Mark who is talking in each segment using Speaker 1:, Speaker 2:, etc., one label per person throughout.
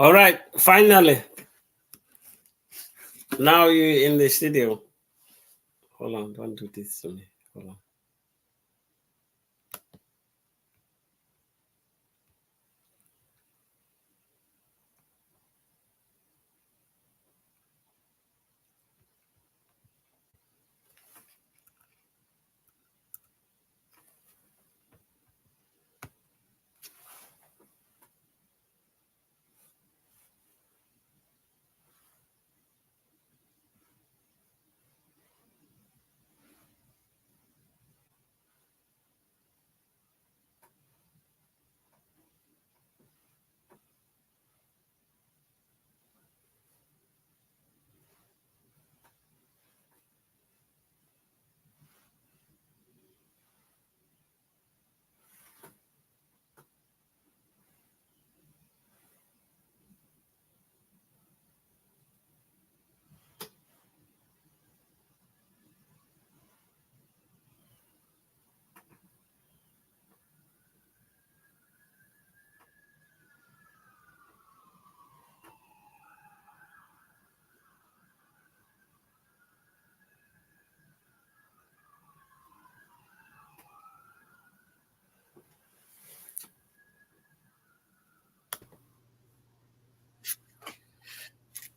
Speaker 1: All right, finally. Now you're in the studio. Hold on, don't do this to me. Hold on.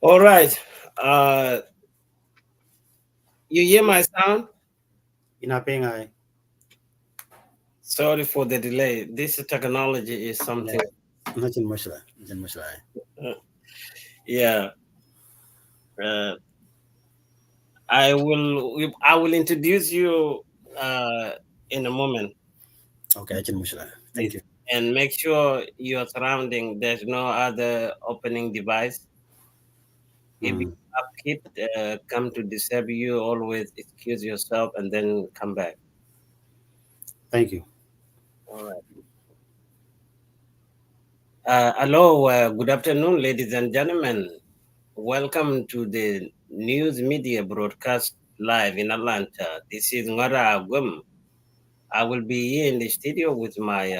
Speaker 1: All right. Uh, you hear my sound?
Speaker 2: Inapengay.
Speaker 1: Sorry for the delay. This technology is
Speaker 2: Yeah.
Speaker 1: something.
Speaker 2: Nothing much lah. Nothing much lah.
Speaker 1: Uh, yeah. Uh, I will introduce you uh, in a moment.
Speaker 2: Okay, nothing much lah. Thank
Speaker 1: Please.
Speaker 2: you.
Speaker 1: And make sure your surrounding there's no other opening device. If you
Speaker 2: Mm,
Speaker 1: have kid come to disturb you, always excuse yourself and then come back.
Speaker 2: thank you.
Speaker 1: All right. Hello, good afternoon, ladies and gentlemen. Welcome to the news media broadcast live in Atlanta. This is Ngara Agum. I will be here in the studio with my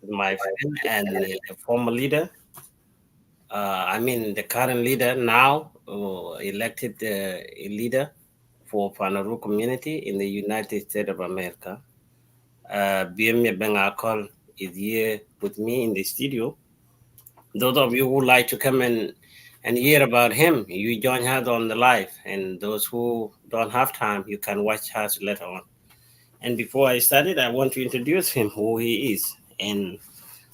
Speaker 1: friend and former leader. I mean, the current leader now, elected leader for Pänäruu community in the United States of America. Biem Miabek is here with me in the studio. Those of you who like to come and hear about him, you join us on the live. And those who don't have time, you can watch us later on. And before I started, I want to introduce him, who he is. And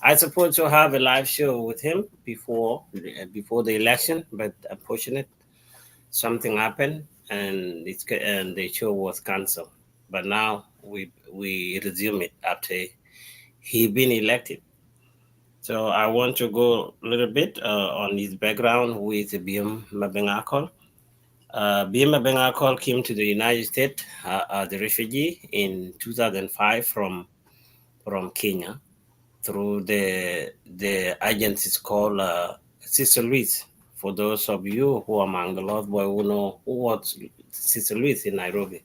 Speaker 1: I supposed to have a live show with him before the election, but unfortunately, something happened and the show was canceled. But now we resume it after he been elected. So I want to go a little bit on his background with Biem Miabek. Biem Miabek came to the United States as a refugee in 2005 from Kenya through the agencies called Sister Louise. For those of you who are Mangalore boy who know who was Sister Louise in Nairobi.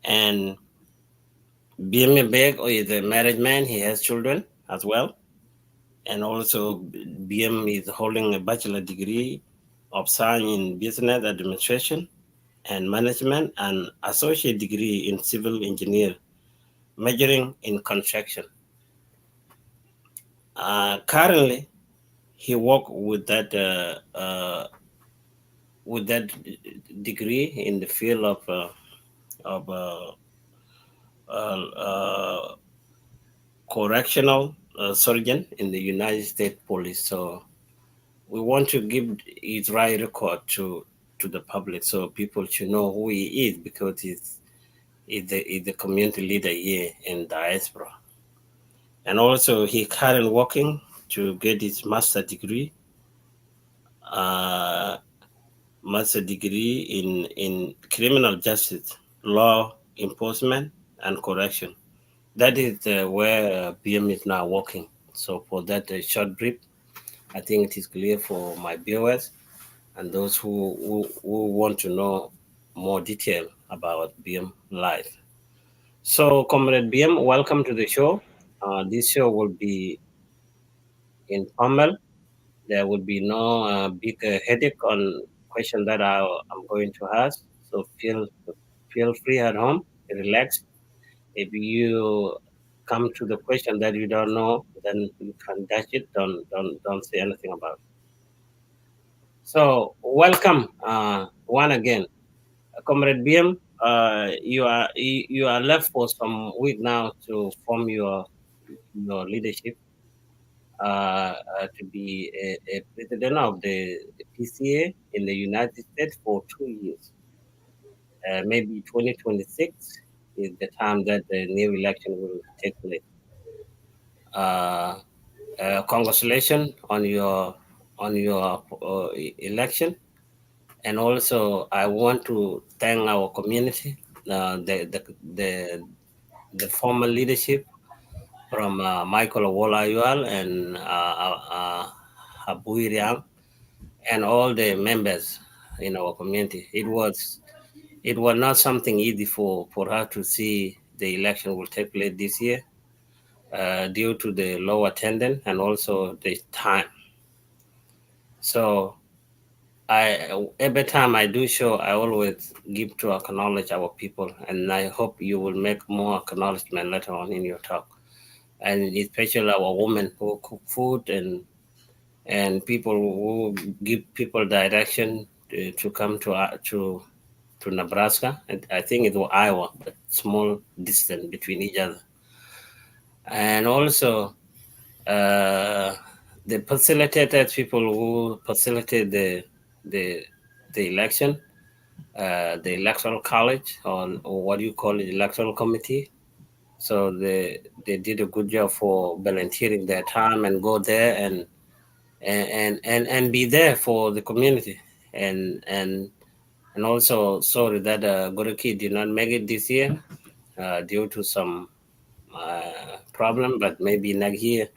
Speaker 1: And Biem Miabek is a married man. He has children as well. And also BM is holding a bachelor degree of science in business administration and management and associate degree in civil engineer, majoring in construction. Currently, he worked with that degree in the field of uh, correctional surgeon in the United States Police. So we want to give his right record to the public so people should know who he is because he's the community leader here in diaspora. And also he currently working to get his uh, master degree in criminal justice, law enforcement, and correction. That is where PM is now working. So for that short brief, I think it is clear for my viewers and those who want to know more detail about BM Life. So, Comrade BM, welcome to the show. This show will be informal There will be no big headache on question that I'm going to ask. So feel free at home, relax. If you come to the question that you don't know, then you can dash it. Don't say anything about it. So welcome one again, Comrade Biem. You are left for some week now to form your leadership to be a president of the PCA in the United States for 2 years. Maybe 2026 is the time that the new election will take place. Uh, Congratulations on your election, and also I want to thank our community, uh, the, the the the former leadership from Michael Wolayual and Abu Iriang, and all the members in our community. It was not something easy for her to see the election will take place this year due to the low attendance and also the time. So every time I do show, I always give to acknowledge our people, and I hope you will make more acknowledgement later on in your talk, and especially our women who cook food and people who give people direction to come to Nebraska. And I think it was Iowa, but small distance between each other. And also uh, the facilitators, people who facilitate the the election, the electoral college or what you call it, electoral committee. So they did a good job for volunteering their time and go there and be there for the community and and and also sorry that Goriki did not make it this year due to some problem, but maybe next year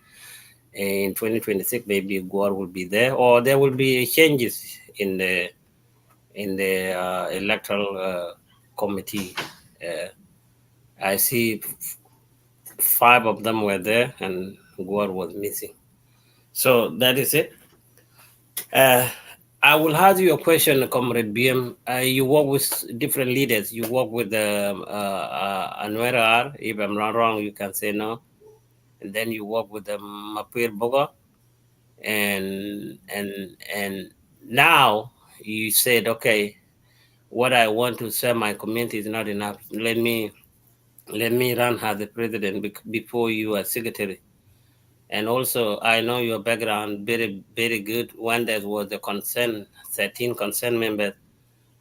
Speaker 1: in 2026 maybe Gore will be there or there will be changes in the electoral committee. Uh, I see five of them were there and Gore was missing. So that is it. Uh, I will ask you a question, Comrade BM. You work with different leaders. You work with Anwera R. If I'm not wrong, you can say no. And then you work with Mapir Boga. And now you said, okay, what I want to serve my community is not enough. Let me run as the president before you are secretary. And also, I know your background very, very good. When there was the consent, 13 consent members,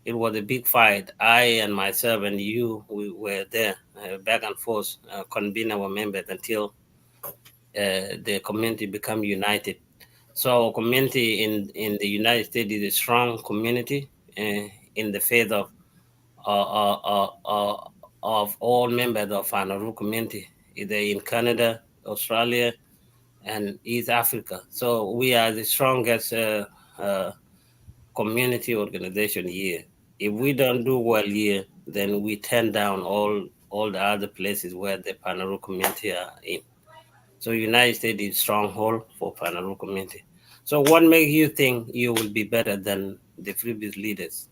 Speaker 1: it was a big fight. I and myself and you, we were there back and forth, convene our members until the community become united. So our community in the United States is a strong community in the faith of all members of Pänäruu community, either in Canada, Australia, and East Africa. So we are the strongest community organization here. If we don't do well here, then we turn down all the other places where the Pänäruu community are in. So United States is stronghold for Pänäruu community. So what makes you think you will be better than the previous leaders?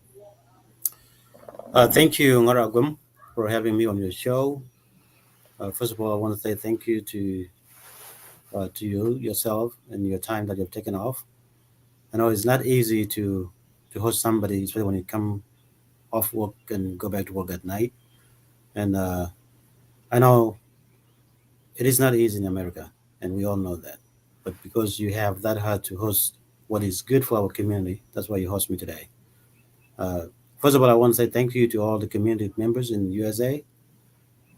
Speaker 2: Thank you, Ngaragum, for having me on your show. First of all, I want to say thank you to you yourself and your time that you've taken off. I know it's not easy to host somebody, especially when you come off work and go back to work at night. And I know it is not easy in America, and we all know that. But because you have that heart to host what is good for our community, that's why you host me today. Uh, First of all, I want to say thank you to all the community members in USA.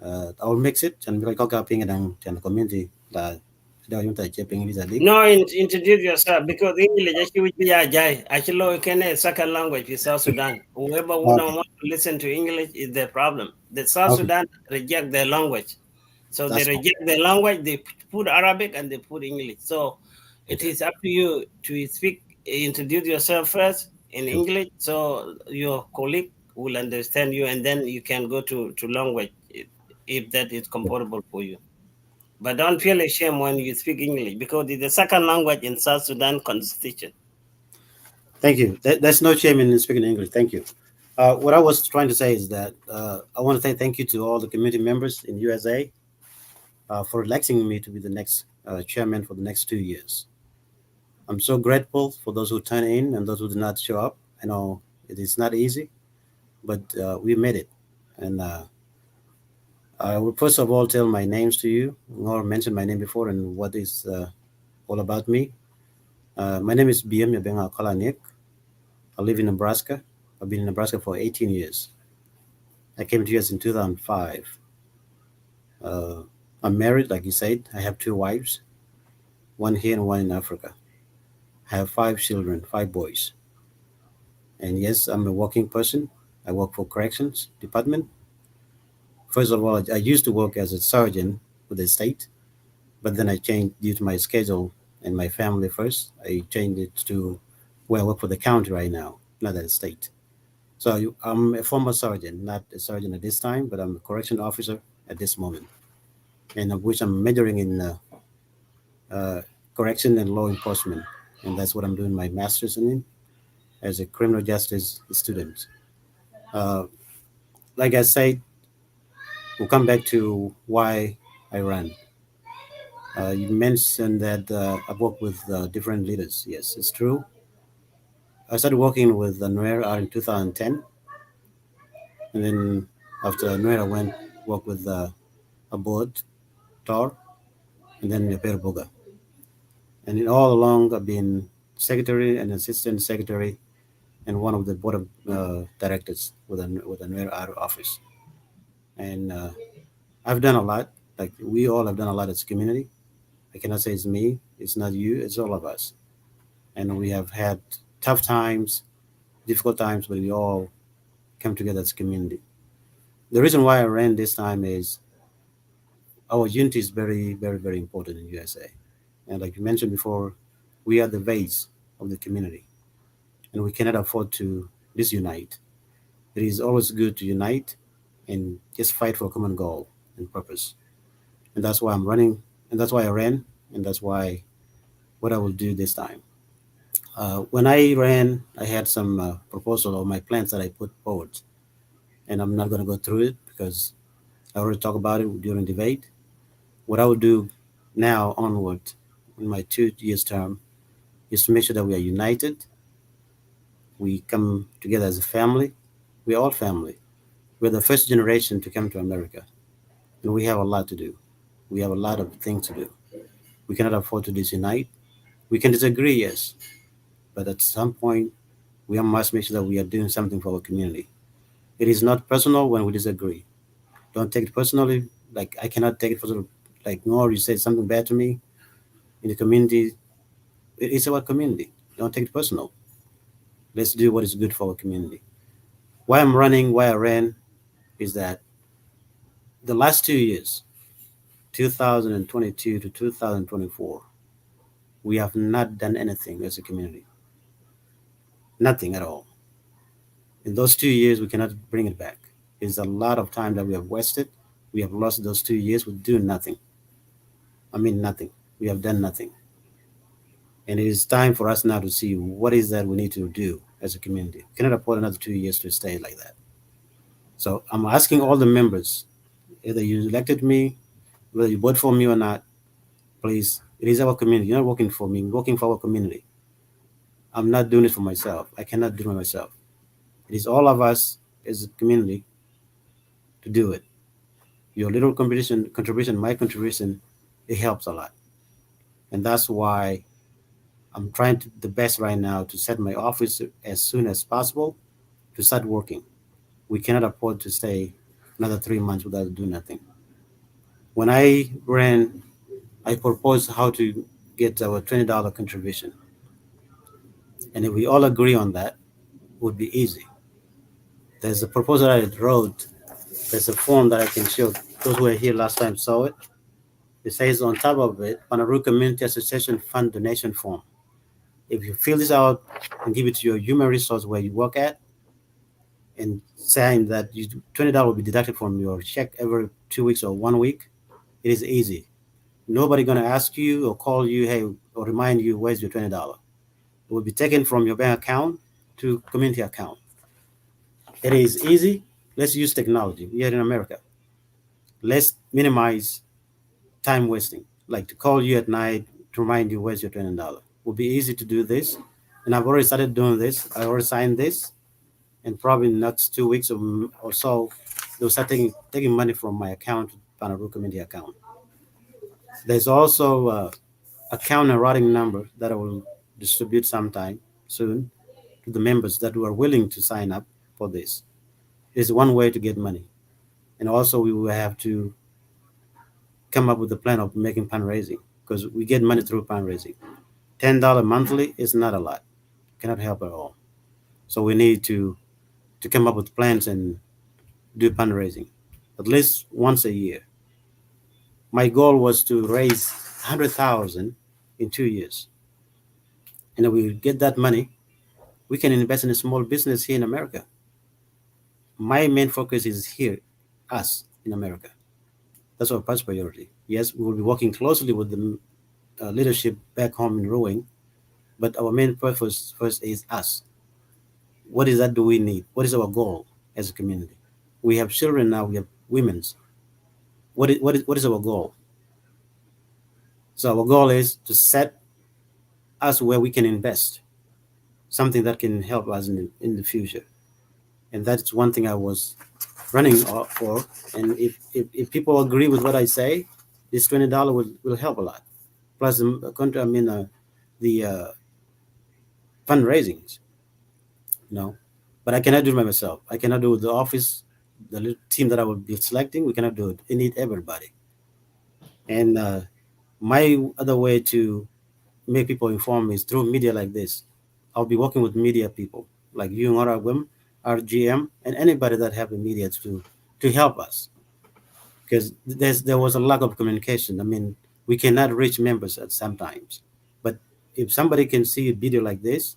Speaker 2: I will mix it and like talk ping and community that you ping is a leak.
Speaker 1: No, introduce yourself because English actually would be ajay. Actually, can a second language in South Sudan. Whoever would not
Speaker 2: Okay,
Speaker 1: want to listen to English is their problem. The South
Speaker 2: okay,
Speaker 1: Sudan reject their language. So they
Speaker 2: that's fine.
Speaker 1: reject their language, they put Arabic and they put English. So it
Speaker 2: Okay,
Speaker 1: is up to you to speak, introduce yourself first in
Speaker 2: sure.
Speaker 1: English so your colleague will understand you and then you can go to language if that is
Speaker 2: Sure.
Speaker 1: comfortable for you. But don't feel ashamed when you speak English because it's the second language in South Sudan constitution.
Speaker 2: Thank you. That's no shame in speaking English. Thank you. What I was trying to say is that I want to say thank you to all the community members in USA for electing me to be the next chairman for the next 2 years. I'm so grateful for those who turn in and those who did not show up. I know it is not easy, but we made it. And I will first of all tell my names to you, or mention my name before and what is all about me. My name is Biem Miabek. I live in Nebraska. I've been in Nebraska for 18 years. I came to US in 2005. Uh, I'm married, like you said. I have two wives, one here and one in Africa. I have five children, five boys. And yes, I'm a working person. I work for corrections department. First of all, I used to work as a sergeant with the state, but then I changed due to my schedule and my family first. I changed it to where I work for the county right now, not at the state. So I'm a former sergeant, not a sergeant at this time, but I'm a correction officer at this moment, and of which I'm majoring in uh, correction and law enforcement, and that's what I'm doing my master's in as a criminal justice student. Uh, like I said, we'll come back to why I ran. You mentioned that I've worked with different leaders. Yes, it's true. I started working with Nuer in 2010, and then after Nuer, I went work with a board, Tor, and then Peter Boga. And in all along, I've been secretary and assistant secretary and one of the board of directors with a Nuer office. And I've done a lot. Like we all have done a lot as a community. I cannot say it's me, it's not you, it's all of us. And we have had tough times, difficult times, but we all come together as a community. The reason why I ran this time is our unity is very, very, very important in USA. And like you mentioned before, we are the base of the community, and we cannot afford to disunite. It is always good to unite and just fight for a common goal and purpose. And that's why I'm running, and that's why I ran, and that's why what I will do this time. When I ran, I had some proposal or my plans that I put forward, and I'm not going to go through it because I already talked about it during debate. What I will do now onward in my 2 years term is to make sure that we are united, we come together as a family. We're all family. We're the first generation to come to America, and we have a lot to do. We have a lot of things to do. We cannot afford to disunite. We can disagree, yes, but at some point, we must make sure that we are doing something for our community. It is not personal when we disagree. Don't take it personally. Like I cannot take it personal. Like no, you said something bad to me in the community. It's about community. Don't take it personal. Let's do what is good for our community. Why I'm running, why I ran, is that the last 2 years, 2022 to 2024, we have not done anything as a community. Nothing at all. In those 2 years, we cannot bring it back. It's a lot of time that we have wasted. We have lost those 2 years with doing nothing. I mean, nothing. We have done nothing. And it is time for us now to see what is that we need to do as a community. We cannot afford another 2 years to stay like that. So I'm asking all the members, either you elected me, whether you vote for me or not, please, it is our community. You're not working for me, you're working for our community. I'm not doing it for myself. I cannot do it myself. It is all of us as a community to do it. Your little contribution, my contribution, it helps a lot. And that's why I'm trying to the best right now to set my office as soon as possible to start working. We cannot afford to stay another 3 months without doing nothing. When I ran, I proposed how to get our $20 contribution. And if we all agree on that, it would be easy. There's a proposal I wrote. There's a form that I can show. Those who were here last time saw it. It says on top of it, Pänäruu Community Association Fund Donation Form. If you fill this out and give it to your human resource where you work at, and saying that $20 will be deducted from your check every 2 weeks or 1 week, it is easy. Nobody gonna ask you or call you, hey, or remind you where's your $20. It will be taken from your bank account to community account. It is easy. Let's use technology here in America. Let's minimize time wasting. Like to call you at night to remind you where's your $20. It will be easy to do this. And I've already started doing this. I already signed this. And probably in the next 2 weeks or so, they'll start taking money from my account, Pänäruu community account. There's also account and routing number that I will distribute sometime soon to the members that were willing to sign up for this. It's one way to get money. And also we will have to come up with a plan of making fundraising because we get money through fundraising. $10 monthly is not a lot. Cannot help at all. So we need to come up with plans and do fundraising at least once a year. My goal was to raise 100,000 in 2 years. And if we get that money, we can invest in a small business here in America. My main focus is here, us in America. That's our first priority. Yes, we will be working closely with the leadership back home in Rowing, but our main purpose first is us. What is that do we need? What is our goal as a community? We have children now, we have women's. What is our goal? So our goal is to set us where we can invest, something that can help us in the future. And that's one thing I was running for. And if people agree with what I say, this $20 will help a lot. Plus, the fundraisings, you know. But I cannot do it by myself. I cannot do the office, the little team that I will be selecting. We cannot do it. It need everybody. And my other way to make people informed is through media like this. I'll be working with media people like you, Ngora our GM, and anybody that have the media to help us because there was a lack of communication. I mean, we cannot reach members at sometimes, but if somebody can see a video like this,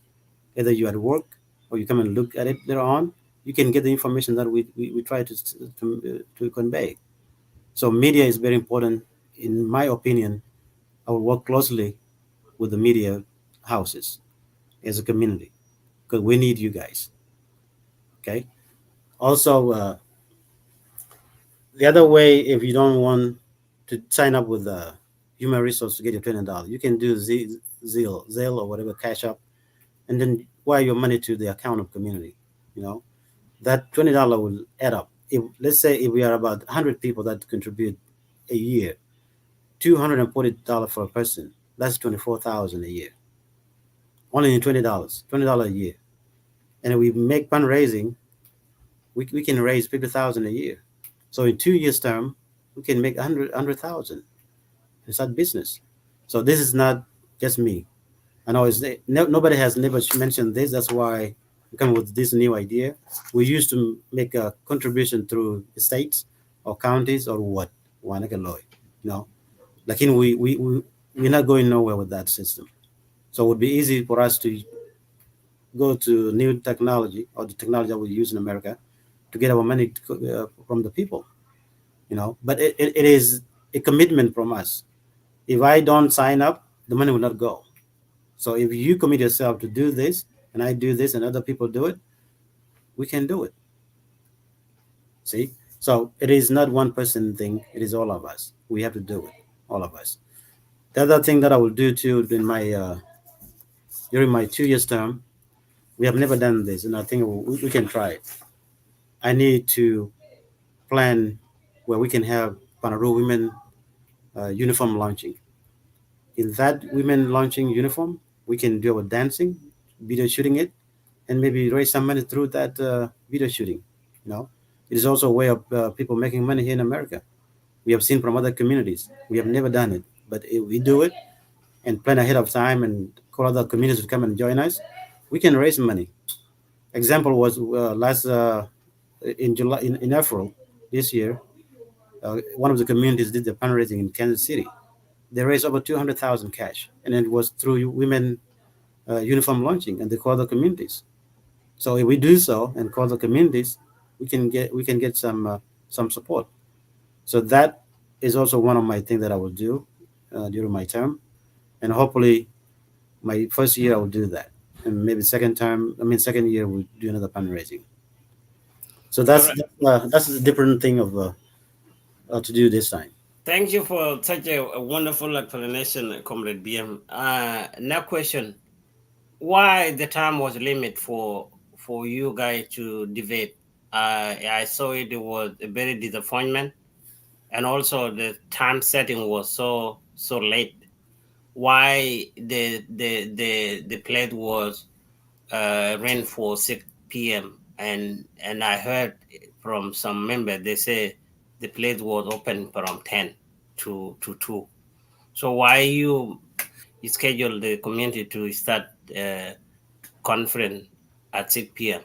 Speaker 2: either you at work or you come and look at it later on, you can get the information that we try to convey. So media is very important. In my opinion, I will work closely with the media houses as a community because we need you guys. Okay. Also, the other way, if you don't want to sign up with human resource to get your $20, you can do Zelle or whatever Cash App, and then wire your money to the account of community. You know that $20 will add up. If let's say if we are about 100 people that contribute a year, $240 for a person, that's 24,000 a year. Only in $20 a year. And if we make fundraising, we can raise 50,000 a year. So in 2 years term, we can make 100,000 and start business. So this is not just me. I know nobody has never mentioned this. That's why we come with this new idea. We used to make a contribution through states or counties or what, Wanakaloy, you know. Like we're not going nowhere with that system. So it would be easy for us to go to new technology or the technology that we use in America to get our money from the people, you know. But it is a commitment from us. If I don't sign up, the money will not go. So if you commit yourself to do this, and I do this, and other people do it, we can do it. See? So it is not one person thing, it is all of us. We have to do it, all of us. The other thing that I will do too in my during my 2 years term, we have never done this, and I think we can try it. I need to plan where we can have Pänäruu women uniform launching. In that women launching uniform, we can do our dancing, video shooting it, and maybe raise some money through that video shooting. You know, it is also a way of people making money here in America. We have seen from other communities. We have never done it, but if we do it and plan ahead of time and call other communities to come and join us, we can raise money. Example was last in July in April this year, one of the communities did the fundraising in Kansas City. They raised over 200,000 cash, and it was through women uniform launching, and they call the communities. So if we do so and call the communities, we can get some support. So that is also one of my things that I will do. during my term, and hopefully my first year I will do that, and maybe second term, I mean second year we'll do another fundraising. So
Speaker 1: All
Speaker 2: that's
Speaker 1: right.
Speaker 2: that's a different thing of to do this time.
Speaker 1: Thank you for such a wonderful explanation, Comrade BM. Now question: why the time was limit for you guys to debate? I saw it was a very disappointment, and also the time setting was so late. Why the plate was ran for 6 p.m. and I heard from some member they say the place was open from 10 to 2. So why you schedule the community to start conference at 6 p.m.?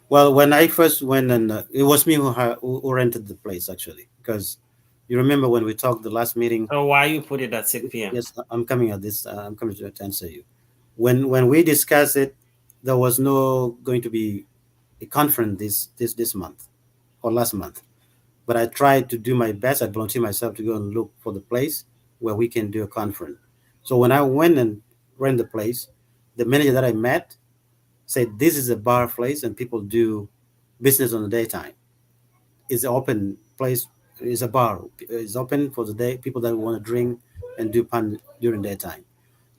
Speaker 2: Well, when I first went, and it was me who rented the place actually, because you remember when we talked the last meeting.
Speaker 1: So why you put it at 6 p.m.?
Speaker 2: Yes, I'm coming at this. I'm coming to answer you. When we discussed it, there was no going to be a conference this month or last month. But I tried to do my best. I volunteered myself to go and look for the place where we can do a conference. So when I went and rent the place, the manager that I met said this is a bar place and people do business on the daytime. It's an open place. It's a bar. It's open for the day. People that want to drink and do pan during daytime.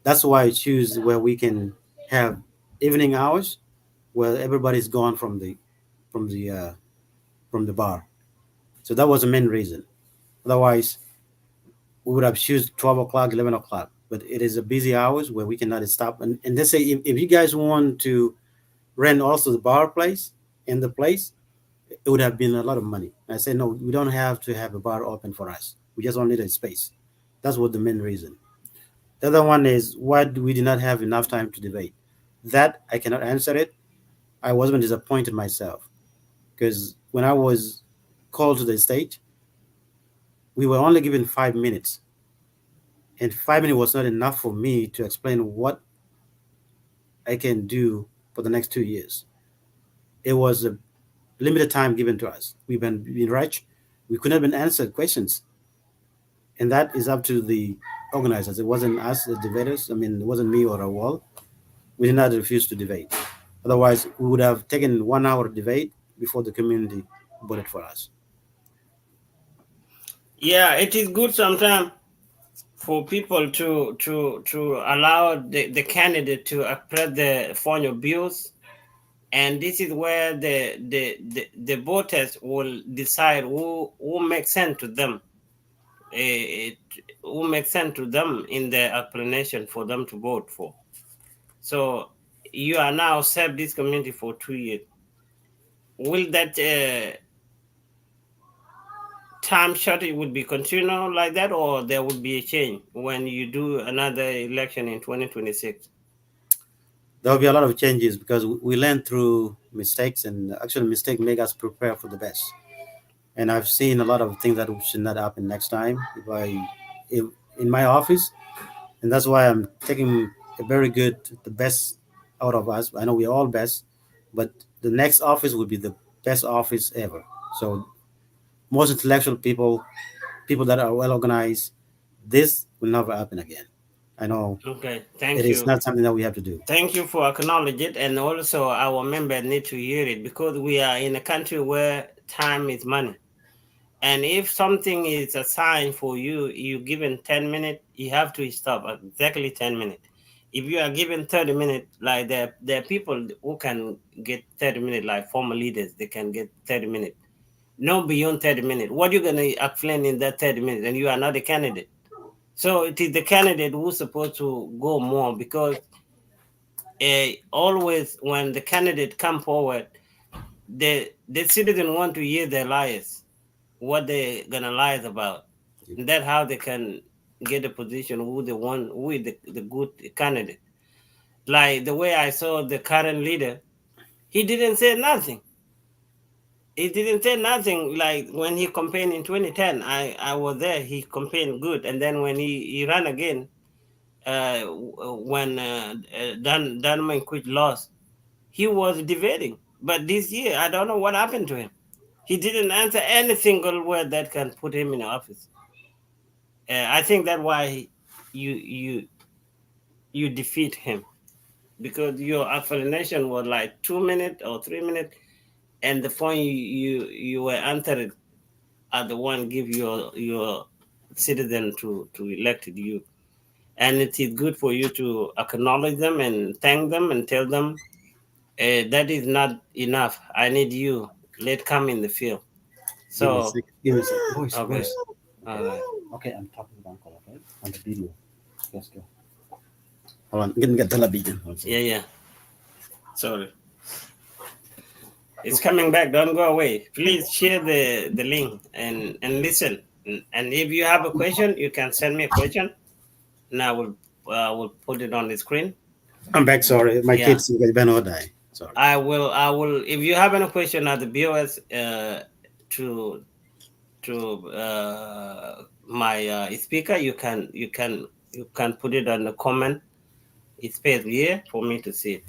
Speaker 2: That's why I choose where we can have evening hours where everybody's gone from the uh, from the bar. So that was the main reason. Otherwise, we would have choose 12 o'clock, 11 o'clock. But it is a busy hours where we cannot stop. And they say if you guys want to rent also the bar place and the place, it would have been a lot of money. I said no, we don't have to have a bar open for us. We just only need a space. That's what the main reason. The other one is why we did not have enough time to debate. That I cannot answer it. I wasn't disappointed myself because when I was called to the stage, we were only given 5 minutes, and 5 minutes was not enough for me to explain what I can do for the next 2 years. It was a limited time given to us. We've been rushed. We could not even answer questions, and that is up to the organizers. It wasn't us, the debaters. I mean, it wasn't me or a wall. We did not refuse to debate. Otherwise, we would have taken 1 hour debate before the community voted for us.
Speaker 1: Yeah, it is good sometimes for people to allow the candidate to express their point of views, and this is where the voters will decide who makes sense to them, it, who makes sense to them in their explanation for them to vote for. So you are now served this community for 2 years. Will that time shortage would be continual like that, or there would be a change when you do another election in 2026?
Speaker 2: There will be a lot of changes because we learn through mistakes, and actually, mistakes make us prepare for the best. And I've seen a lot of things that should not happen next time if in my office, and that's why I'm taking a very good, the best out of us. I know we're all best, but the next office will be the best office ever. So most intellectual people, people that are well organized, this will never happen again. I know
Speaker 1: Okay,
Speaker 2: it
Speaker 1: thank
Speaker 2: is
Speaker 1: you.
Speaker 2: not something that we have to do.
Speaker 1: Thank you for acknowledging it, and also our members need to hear it because we are in a country where time is money. And if something is assigned for you, you given 10 minutes, you have to stop at exactly 10 minutes. If you are given 30 minutes, like there are people who can get 30 minutes, like former leaders, they can get 30 minutes. No beyond 30 minutes. What you gonna explain in that 30 minutes? And you are not a candidate. So it is the candidate who's supposed to go more because always when the candidate come forward, the citizen want to hear their liars, what they gonna lie about. And that's how they can get a position who the one who is the good candidate. Like the way I saw the current leader, he didn't say nothing. He didn't say nothing. Like when he campaigned in 2010, I was there. He campaigned good, and then when he ran again, when Dan Manquit lost, he was debating. But this year, I don't know what happened to him. He didn't answer any single word that can put him in office. I think that's why you you you defeat him, because your explanation was like 2 minutes or 3 minutes, and the point you were answering are the one give your citizen to elected you, and it is good for you to acknowledge them and thank them and tell them, that is not enough. I need you. Let come in the field.
Speaker 2: Give me a
Speaker 1: So
Speaker 2: second. Give me a second. Voice,
Speaker 1: okay,
Speaker 2: voice.
Speaker 1: all right.
Speaker 2: Okay, I'm talking to Uncle, okay? On the video. Let's go. Hold on. Get television. Also.
Speaker 1: Yeah, yeah. Sorry, it's coming back. Don't go away. Please share the link and listen. And if you have a question, you can send me a question, and I will put it on the screen.
Speaker 2: I'm back. Sorry. My
Speaker 1: Yeah,
Speaker 2: kids got Ben or die. Sorry.
Speaker 1: I will. If you have any question at the BOS, to my speaker, you can put it on the comment space here for me to see it.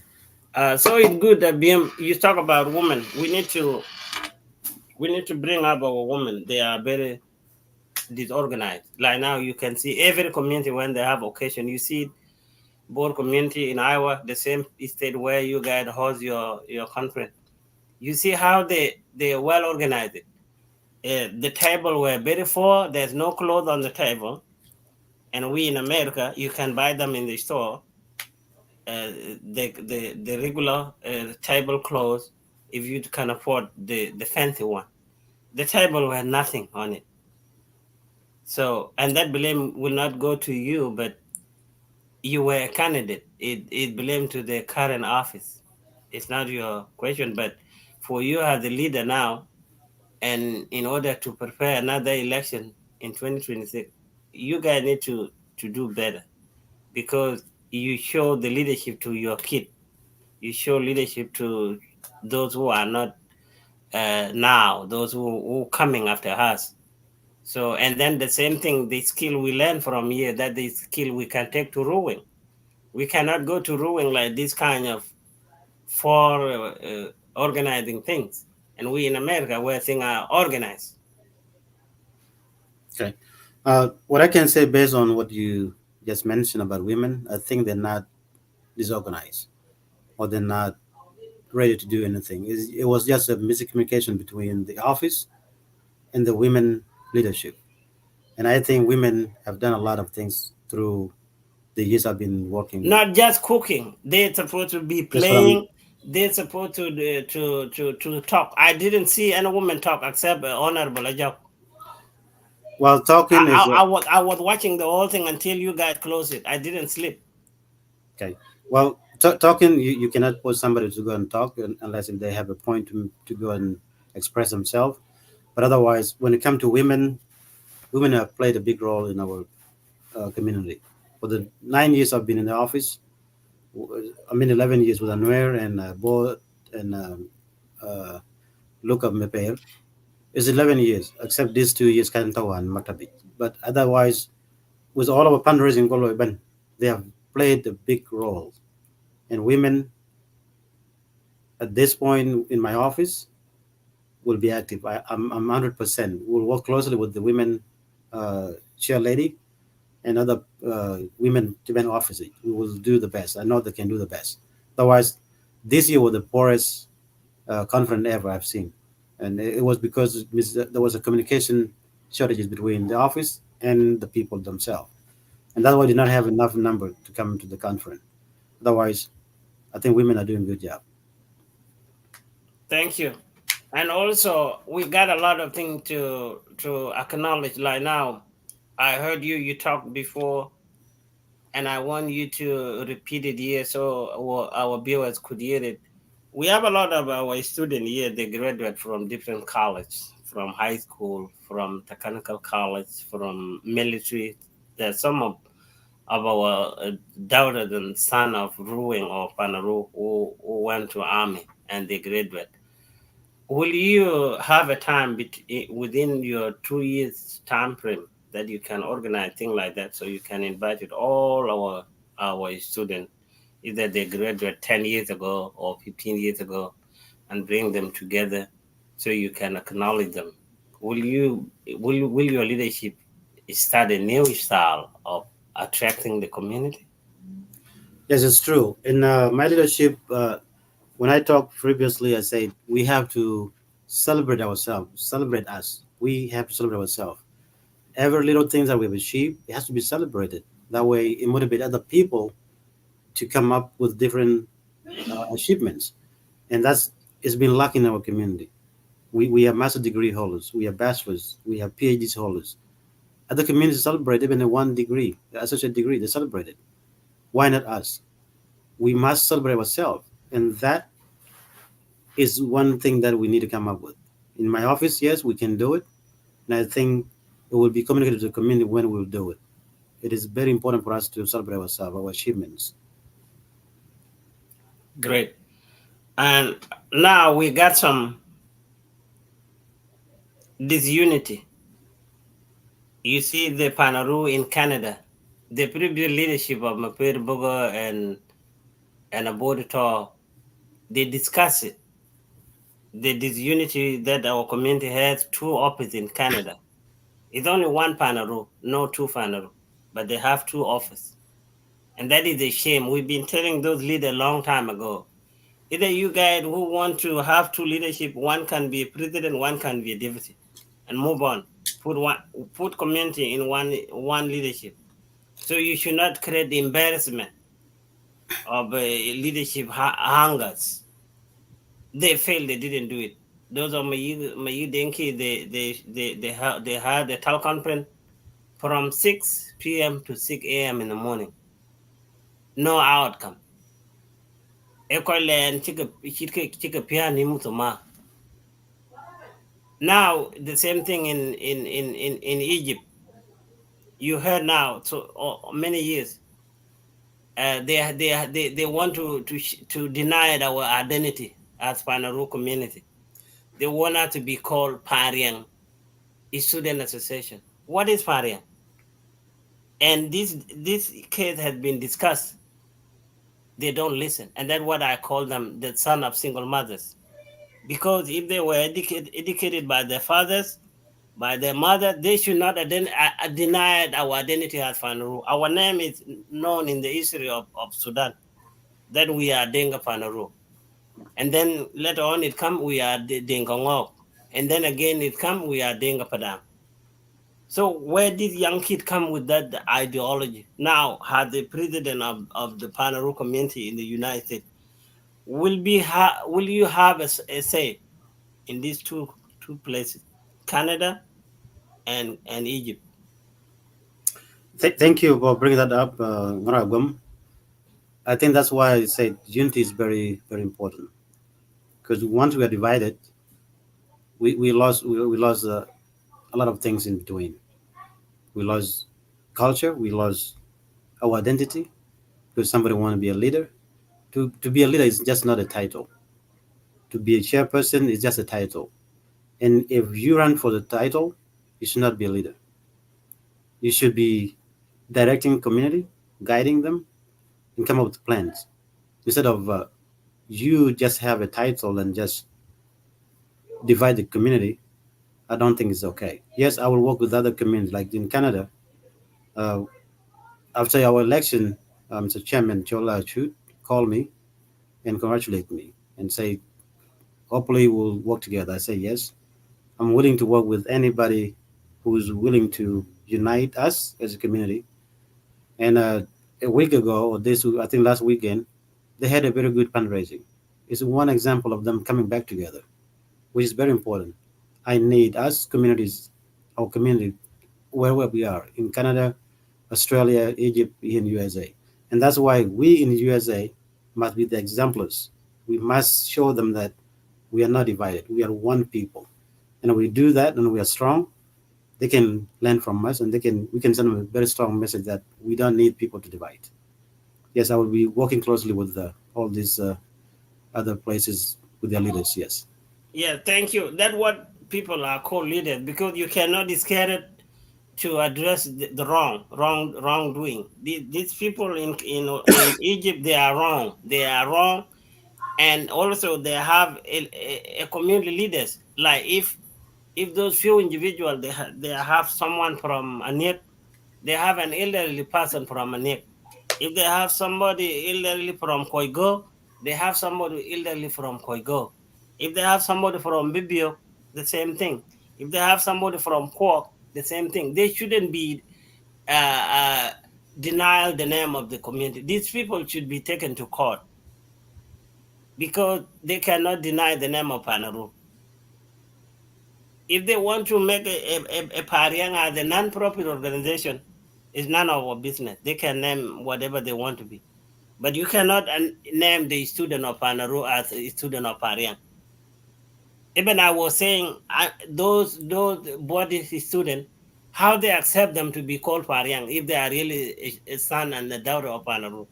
Speaker 1: So it's good that BM, you talk about women. We need to bring up our women. They are very disorganized. Like now, you can see every community when they have occasion. You see board community in Iowa, the same state where you guys host your conference. You see how they are well organized. The table were very full. There's no clothes on the table, and we in America, you can buy them in the store. The regular tablecloths, if you can afford the fancy one. The table had nothing on it. So, and that blame will not go to you, but you were a candidate. It blamed to the current office. It's not your question, but for you as the leader now, and in order to prepare another election in 2026, you guys need to do better, because you show the leadership to your kid. You show leadership to those who are not now, those who coming after us. So, and then the same thing, the skill we learn from here, that the skill we can take to rowing. We cannot go to rowing like this kind of for organizing things. And we in America, where things are organized.
Speaker 2: Okay. What I can say based on what you just mentioned about women, I think they're not disorganized or they're not ready to do anything. It was just a miscommunication between the office and the women leadership. And I think women have done a lot of things through the years I've been working.
Speaker 1: Not just cooking. They're supposed to be
Speaker 2: That's what I'm.
Speaker 1: playing. They're supposed to talk. I didn't see any woman talk except Honorable Ajak.
Speaker 2: Well, talking is
Speaker 1: I was watching the whole thing until you guys closed it. I didn't sleep.
Speaker 2: okay. Well, talking you cannot put somebody to go and talk unless if they have a point to go and express themselves. But otherwise, when it comes to women, women have played a big role in our community. For the 9 years I've been in the office, 11 years with Anwer and Bo and Luca Meper. It's 11 years, except these 2 years Kantawa and Matabi. But otherwise, with all our fundraising, they have played a big role. And women at this point in my office will be active. I'm 100%. We'll work closely with the women chair lady and other women event officers. We will do the best. I know they can do the best. Otherwise, this year was the poorest conference ever I've seen, and it was because there was a communication shortages between the office and the people themselves, and that's why we did not have enough number to come to the conference. Otherwise, I think women are doing a good job.
Speaker 1: Thank you. And also, we got a lot of things to acknowledge. Like now, I heard you talked before, and I want you to repeat it here so our viewers could hear it. We have a lot of our students here. They graduate from different colleges, from high school, from technical college, from military. There's some of our daughters and son of Ruing or Pänäruu who went to army and they graduate. Will you have a time within your 2 years time frame that you can organize things like that, so you can invite it all our students, either they graduate 10 years ago or 15 years ago, and bring them together so you can acknowledge them? Will your leadership start a new style of attracting the community?
Speaker 2: Yes, it's true. In my leadership, when I talked previously, I said we have to celebrate ourselves, celebrate us. We have to celebrate ourselves. Every little thing that we've achieved, it has to be celebrated. That way, it motivates other people to come up with different achievements, and that's it's been lacking in our community. We have master degree holders, we have bachelors, we have PhD holders. Other communities celebrate even a 1 degree, associate degree, they celebrate it. Why not us? We must celebrate ourselves, and that is one thing that we need to come up with. In my office, yes, we can do it, and I think it will be communicated to the community when we'll do it. It is very important for us to celebrate ourselves, our achievements.
Speaker 1: Great. And now we got some disunity. You see the Pänäruu in Canada, the previous leadership of Mapir Bogo and Aboditor, they discuss it. The disunity that our community has two offices in Canada. It's only one Pänäruu, no two Pänäruu, but they have two offices. And that is a shame. We've been telling those leaders a long time ago. Either you guys who want to have two leadership, one can be a president, one can be a deputy, and move on. Put community in one leadership. So you should not create the embarrassment of leadership hungers. They failed. They didn't do it. Those are Mayu Denki. They had the teleconference from 6 p.m. to 6 a.m. in the morning. No outcome. Ekolen chika piani mutuma. Now the same thing in Egypt. You heard now so many years. They want to deny our identity as Pänäruu community. They want us to be called Pariang Student Association. What is Pariang? And this case has been discussed. They don't listen, and that's what I call them, the son of single mothers. Because if they were educated by their fathers, by their mother, they should not deny our identity as Pänäruu. Our name is known in the history of Sudan that we are Denga Pänäruu. And then later on it come we are Denga Ngok. And then again it come we are Denga Padang. So where did young kid come with that ideology? Now, has the president of the Pänäruu community in the United States will you have a say in these two places, Canada and Egypt?
Speaker 2: Thank you for bringing that up, Ngaragum. I think that's why I said unity is very, very important. Because once we are divided, we lost a lot of things in between. We lost culture, we lost our identity because somebody want to be a leader. To be a leader is just not a title. To be a chairperson is just a title. And if you run for the title, you should not be a leader. You should be directing community, guiding them, and come up with plans instead of you just have a title and just divide the community. I don't think it's okay. Yes, I will work with other communities. Like in Canada, uh, after our election, Mr. Chairman Chola Chut called me and congratulate me and say, hopefully we'll work together. I say, yes, I'm willing to work with anybody who's willing to unite us as a community. And a week ago, or this, I think last weekend, they had a very good fundraising. It's one example of them coming back together, which is very important. I need us communities, our community, wherever we are in Canada, Australia, Egypt, in USA. And that's why we in the USA must be the exemplars. We must show them that we are not divided. We are one people. And if we do that and we are strong, they can learn from us and we can send them a very strong message that we don't need people to divide. Yes, I will be working closely with all these other places with their leaders. Yes.
Speaker 1: Yeah, thank you. That's what people are called leaders because you cannot be scared to address the wrongdoing. These people in Egypt, they are wrong. They are wrong, and also they have a community leaders. Like if If those few individuals they have someone from Anik, they have an elderly person from Anik. If they have somebody elderly from Koigo, they have somebody elderly from Koigo. If they have somebody from Bibio, the same thing. If they have somebody from Kwok, the same thing. They shouldn't be uh, uh, denial the name of the community. These people should be taken to court because they cannot deny the name of Pänäruu. If they want to make a Pariang as a non-profit organization, it's none of our business. They can name whatever they want to be. But you cannot name the student of Pänäruu as a student of Pariang. Even I was saying those body students, how they accept them to be called Pariang if they are really a son and a daughter of Pänäruu.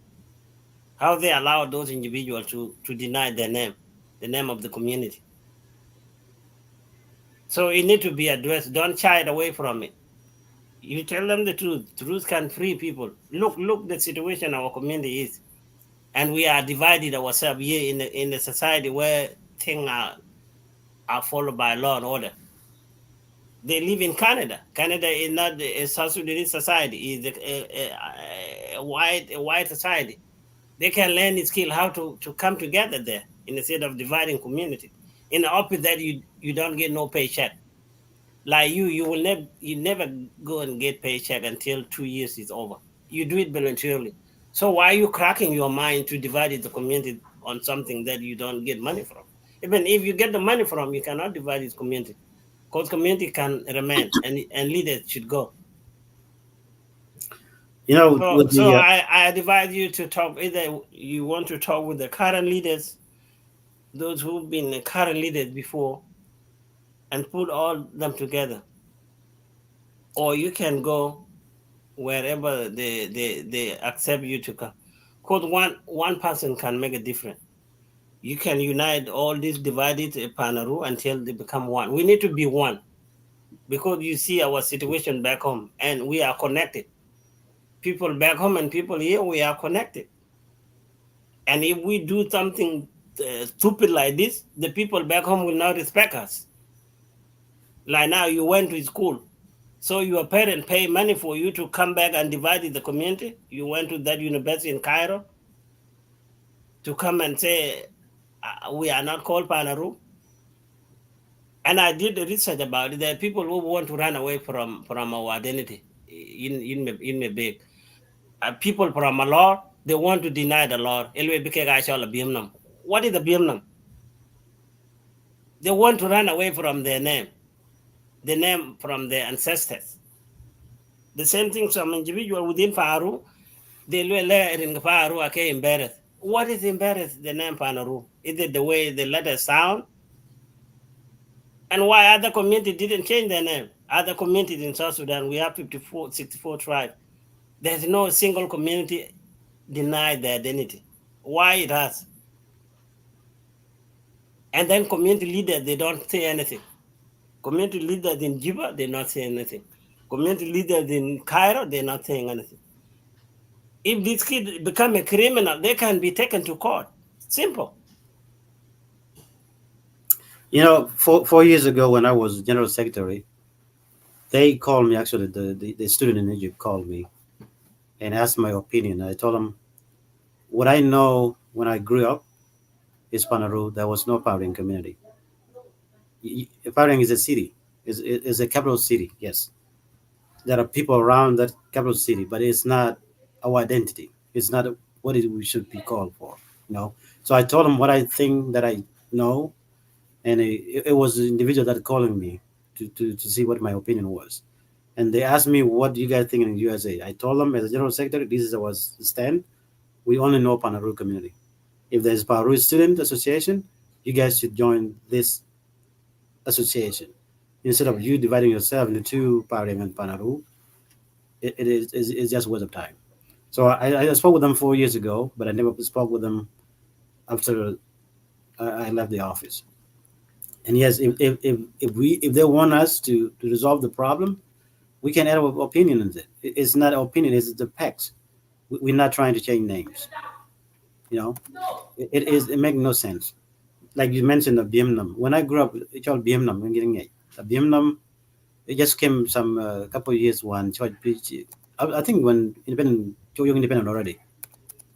Speaker 1: How they allow those individuals to deny the name of the community. So it need to be addressed. Don't shy away from it. You tell them the truth. Truth can free people. Look the situation our community is. And we are divided ourselves here in the society where things are followed by law and order. They live in Canada. Canada is not a South Sudanese society. It's a white society. They can learn the skill how to come together there instead of dividing community. In the office that you don't get no paycheck. Like you never go and get paycheck until 2 years is over. You do it voluntarily. So why are you cracking your mind to divide the community on something that you don't get money from? Even if you get the money from, you cannot divide this community because community can remain and leaders should go. So
Speaker 2: With
Speaker 1: so
Speaker 2: the
Speaker 1: I advise you to talk either you want to talk with the current leaders, those who've been the current leaders before, and put all them together, or you can go wherever they accept you to come. Because one person can make a difference. You can unite all these divided Pänäruu until they become one. We need to be one because you see our situation back home and we are connected. People back home and people here, we are connected. And if we do something stupid like this, the people back home will not respect us. Like now, you went to school, so your parents pay money for you to come back and divide the community. You went to that university in Cairo to come and say we are not called Pänäruu. And I did the research about it. There are people who want to run away from our identity in Miabek. People from Malor, they want to deny the Lord. What is the Biem? They want to run away from their name, the name from their ancestors. The same thing some individual within Pänäruu, they let in Pänäruu are embarrassed. What is embarrassed the name Pänäruu? Is it the way the letters sound? And why other communities didn't change their name? Other communities in South Sudan, we have 64 tribes. There's no single community denied their identity. Why it has? And then community leaders, they don't say anything. Community leaders in Juba, they're not saying anything. Community leaders in Cairo, they're not saying anything. If these kids become a criminal, they can be taken to court. Simple.
Speaker 2: 4 years ago when I was general secretary, they called me. Actually, the student in Egypt called me and asked my opinion. I told them what I know when I grew up is Pänäruu. There was no Pariang community. Pariang is a city, is a capital city. Yes, there are people around that capital city, but it's not our identity. It's not what we should be called for. You know. So I told them what I think that I know, and it was the individual that calling me to see what my opinion was. And they asked me, "What do you guys think in the USA?" I told them, as a general secretary, this is our stand. We only know Pänäruu community. If there's Pänäruu Student Association, you guys should join this association. Instead of you dividing yourself into two, Pariang and Pänäruu, it's just waste of time. So I spoke with them 4 years ago, but I never spoke with them after I left the office. And yes, if they want us to resolve the problem, we can add our opinion in it. It's not opinion; it's the facts. We're not trying to change names. You know, it makes no sense. Like you mentioned the Biem. When I grew up, it's all Biem. I'm getting it. Biem it just came some couple of years when Choi I think when independent Choi Young independent already.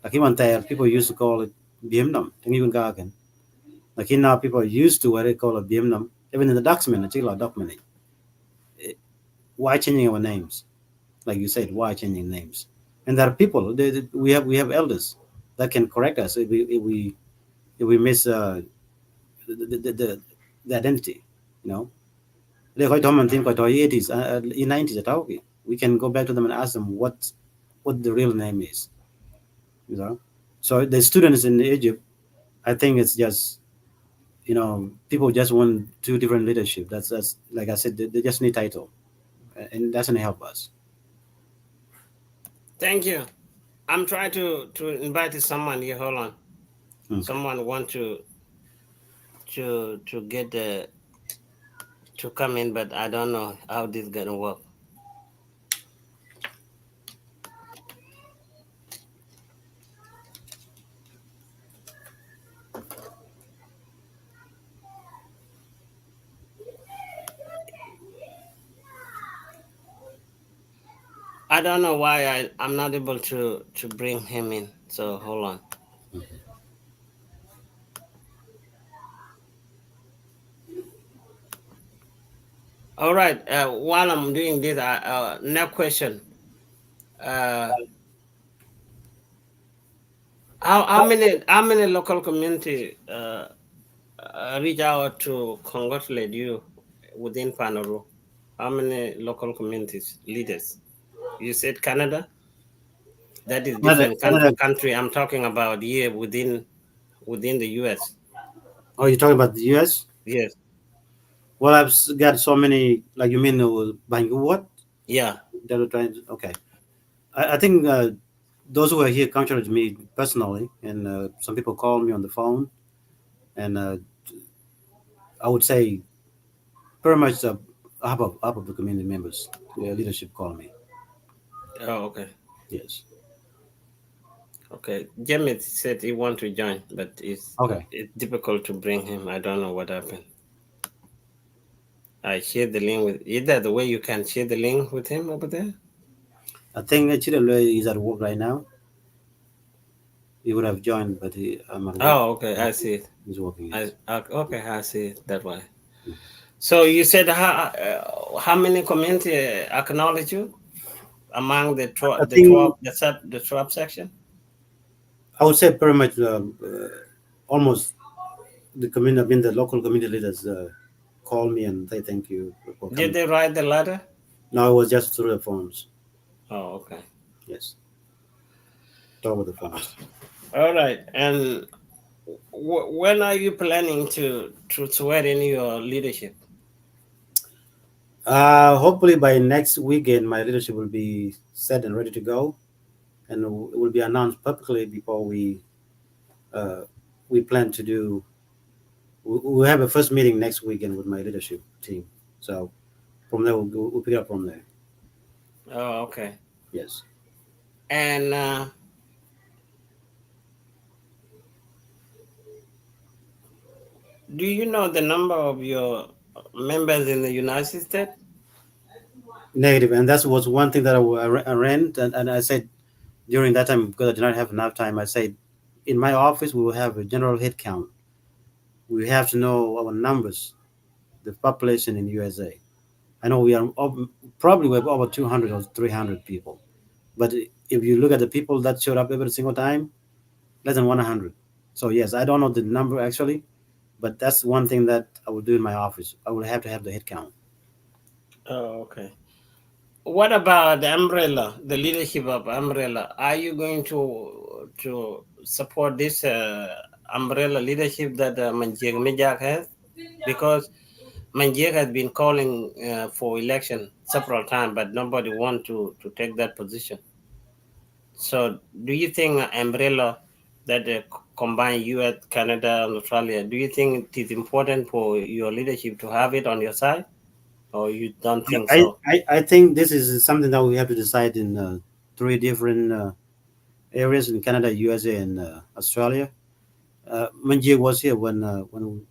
Speaker 2: Like even there, people used to call it Biem Then even Gagan. Like in now, people are used to what they call a Biem Even in the document, the Chila document, why changing our names? Like you said, why changing names? And there are people. We have elders that can correct us if we miss the identity. You know, they quite common thing quite 80s, in 90s at all. We can go back to them and ask them what the real name is. You know, so the students in Egypt, I think it's just people just want two different leadership. That's like I said, they just need title, and it doesn't help us.
Speaker 1: Thank you. I'm trying to invite someone here. Hold on.
Speaker 2: Okay.
Speaker 1: Someone want to get the to come in, but I don't know how this gonna work. I don't know why I'm not able to bring him in. So hold on. All right. While I'm doing this, next question. Uh, how many local community reach out to congratulate you within Pänäruu? How many local communities leaders? You said Canada. That is different
Speaker 2: Canada.
Speaker 1: country. I'm talking about here within the U.S.
Speaker 2: Oh, you're talking about the U.S.
Speaker 1: Yes.
Speaker 2: Well, got so many. Like you mean what?
Speaker 1: Yeah.
Speaker 2: That are trying. Okay. I think those who are here contacted me personally, and some people call me on the phone, and I would say pretty much half of the community members, the leadership call me.
Speaker 1: Oh, okay.
Speaker 2: Yes.
Speaker 1: Okay. Jamet said he want to join, but
Speaker 2: Okay.
Speaker 1: it's difficult to bring him. I don't know what happened. I share the link with either the way you can share the link with him over there.
Speaker 2: I think Chidalwe is at work right now. He would have joined, but I'm at work.
Speaker 1: Oh, okay. I see it.
Speaker 2: He's working. Yes.
Speaker 1: Okay. I see it that way. So you said how many community acknowledge you among the
Speaker 2: I
Speaker 1: the
Speaker 2: think
Speaker 1: 12 the 12 section?
Speaker 2: I would say pretty much almost the community. I mean, the local community leaders call me and say thank you for
Speaker 1: Did
Speaker 2: coming.
Speaker 1: they write the letter?
Speaker 2: No, it was just through the phones.
Speaker 1: Oh, okay.
Speaker 2: Yes, over the phones.
Speaker 1: All right. And when are you planning to swear in your leadership?
Speaker 2: Hopefully by next weekend, my leadership will be set and ready to go, and it will be announced publicly before uh, we plan to do. We'll have a first meeting next weekend with my leadership team. So from there, we'll pick it up from there.
Speaker 1: Oh, okay.
Speaker 2: Yes.
Speaker 1: And do you know the number of your members in the United States?
Speaker 2: Negative, and that was one thing that I ran, and I said during that time because I did not have enough time. I said in my office we will have a general head count. We have to know our numbers, the population in USA. I know we are probably we have over 200 or 300 people, but if you look at the people that showed up every single time, less than 100. So yes, I don't know the number actually, but that's one thing that I will do in my office. I will have to have the head count.
Speaker 1: Oh, okay. What about the umbrella, the leadership of umbrella? Are you going to support this umbrella leadership that Manjeg Mijak has? Because Manjeg has been calling for election several times, but nobody want to take that position. So, do you think umbrella that combine U.S., Canada, and Australia? Do you think it is important for your leadership to have it on your side, or you don't think so?
Speaker 2: I think this is something that we have to decide in three different areas in Canada, USA, and Australia. Manjir was here when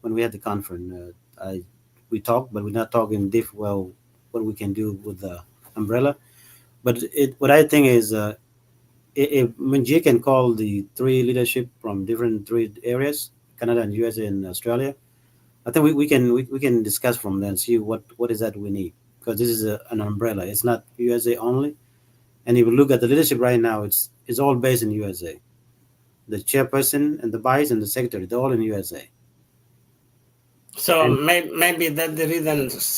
Speaker 2: we had the conference. we talk, but we're not talking deep well what we can do with the umbrella. But what I think is, if Manji can call the three leadership from different three areas, Canada and USA and Australia, I think we can discuss from there and see what is that we need, because this is an umbrella. It's not USA only. And if you look at the leadership right now, it's all based in USA. The chairperson and the vice and the secretary, they're all in USA.
Speaker 1: So
Speaker 2: And
Speaker 1: maybe that's the reason
Speaker 2: because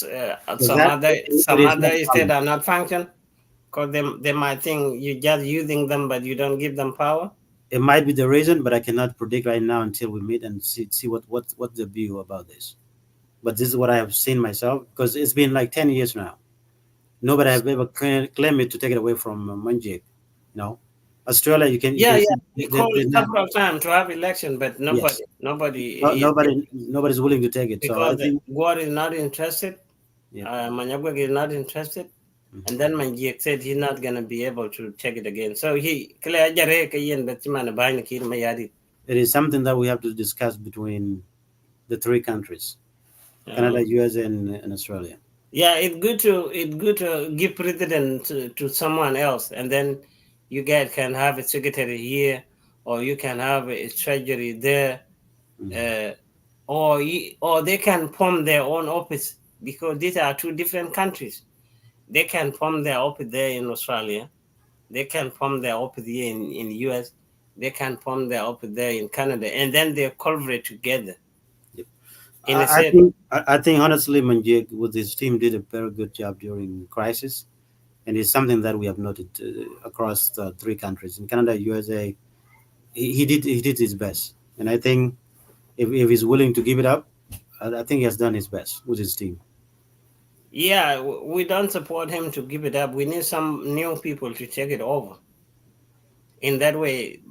Speaker 2: that
Speaker 1: some
Speaker 2: it is
Speaker 1: other
Speaker 2: not
Speaker 1: states
Speaker 2: common.
Speaker 1: are not function, because they might think you're just using them, but you don't give them power.
Speaker 2: It might be the reason, but I cannot predict right now until we meet and see what's the view about this. But this is what I have seen myself, because it's been like 10 years now. Nobody have ever claimed it to take it away from Manjik. You know, Australia, you
Speaker 1: Yeah,
Speaker 2: can
Speaker 1: yeah.
Speaker 2: see
Speaker 1: We call
Speaker 2: they're not.
Speaker 1: several times to have election, but
Speaker 2: Yes, nobody's willing to take it. So I
Speaker 1: because the
Speaker 2: think,
Speaker 1: Guar is not interested,
Speaker 2: yeah.
Speaker 1: Manyagweg is not interested, and then Manjik said he's not gonna be able to take it again. So he clear jare kayen but man buying kir mayadi.
Speaker 2: It is something that we have to discuss between the three countries,
Speaker 1: Uh,
Speaker 2: Canada, US, and Australia.
Speaker 1: yeah, it's good to give president to someone else, and then you guys can have a secretary here, or you can have a treasury there,
Speaker 2: Mhm.
Speaker 1: uh, or they can form their own office, because these are two different countries. They can form their office there in Australia. They can form their office here in US. They can form their office there in Canada, and then they collaborate together
Speaker 2: Yep.
Speaker 1: in a
Speaker 2: I
Speaker 1: set.
Speaker 2: think I think honestly, Manjik with his team did a very good job during crisis, and it's something that we have noted across the three countries in Canada, USA. He did his best, and I think if he's willing to give it up, I think he has done his best with his team.
Speaker 1: Yeah, we don't support him to give it up. We need some new people to take it over. In that way,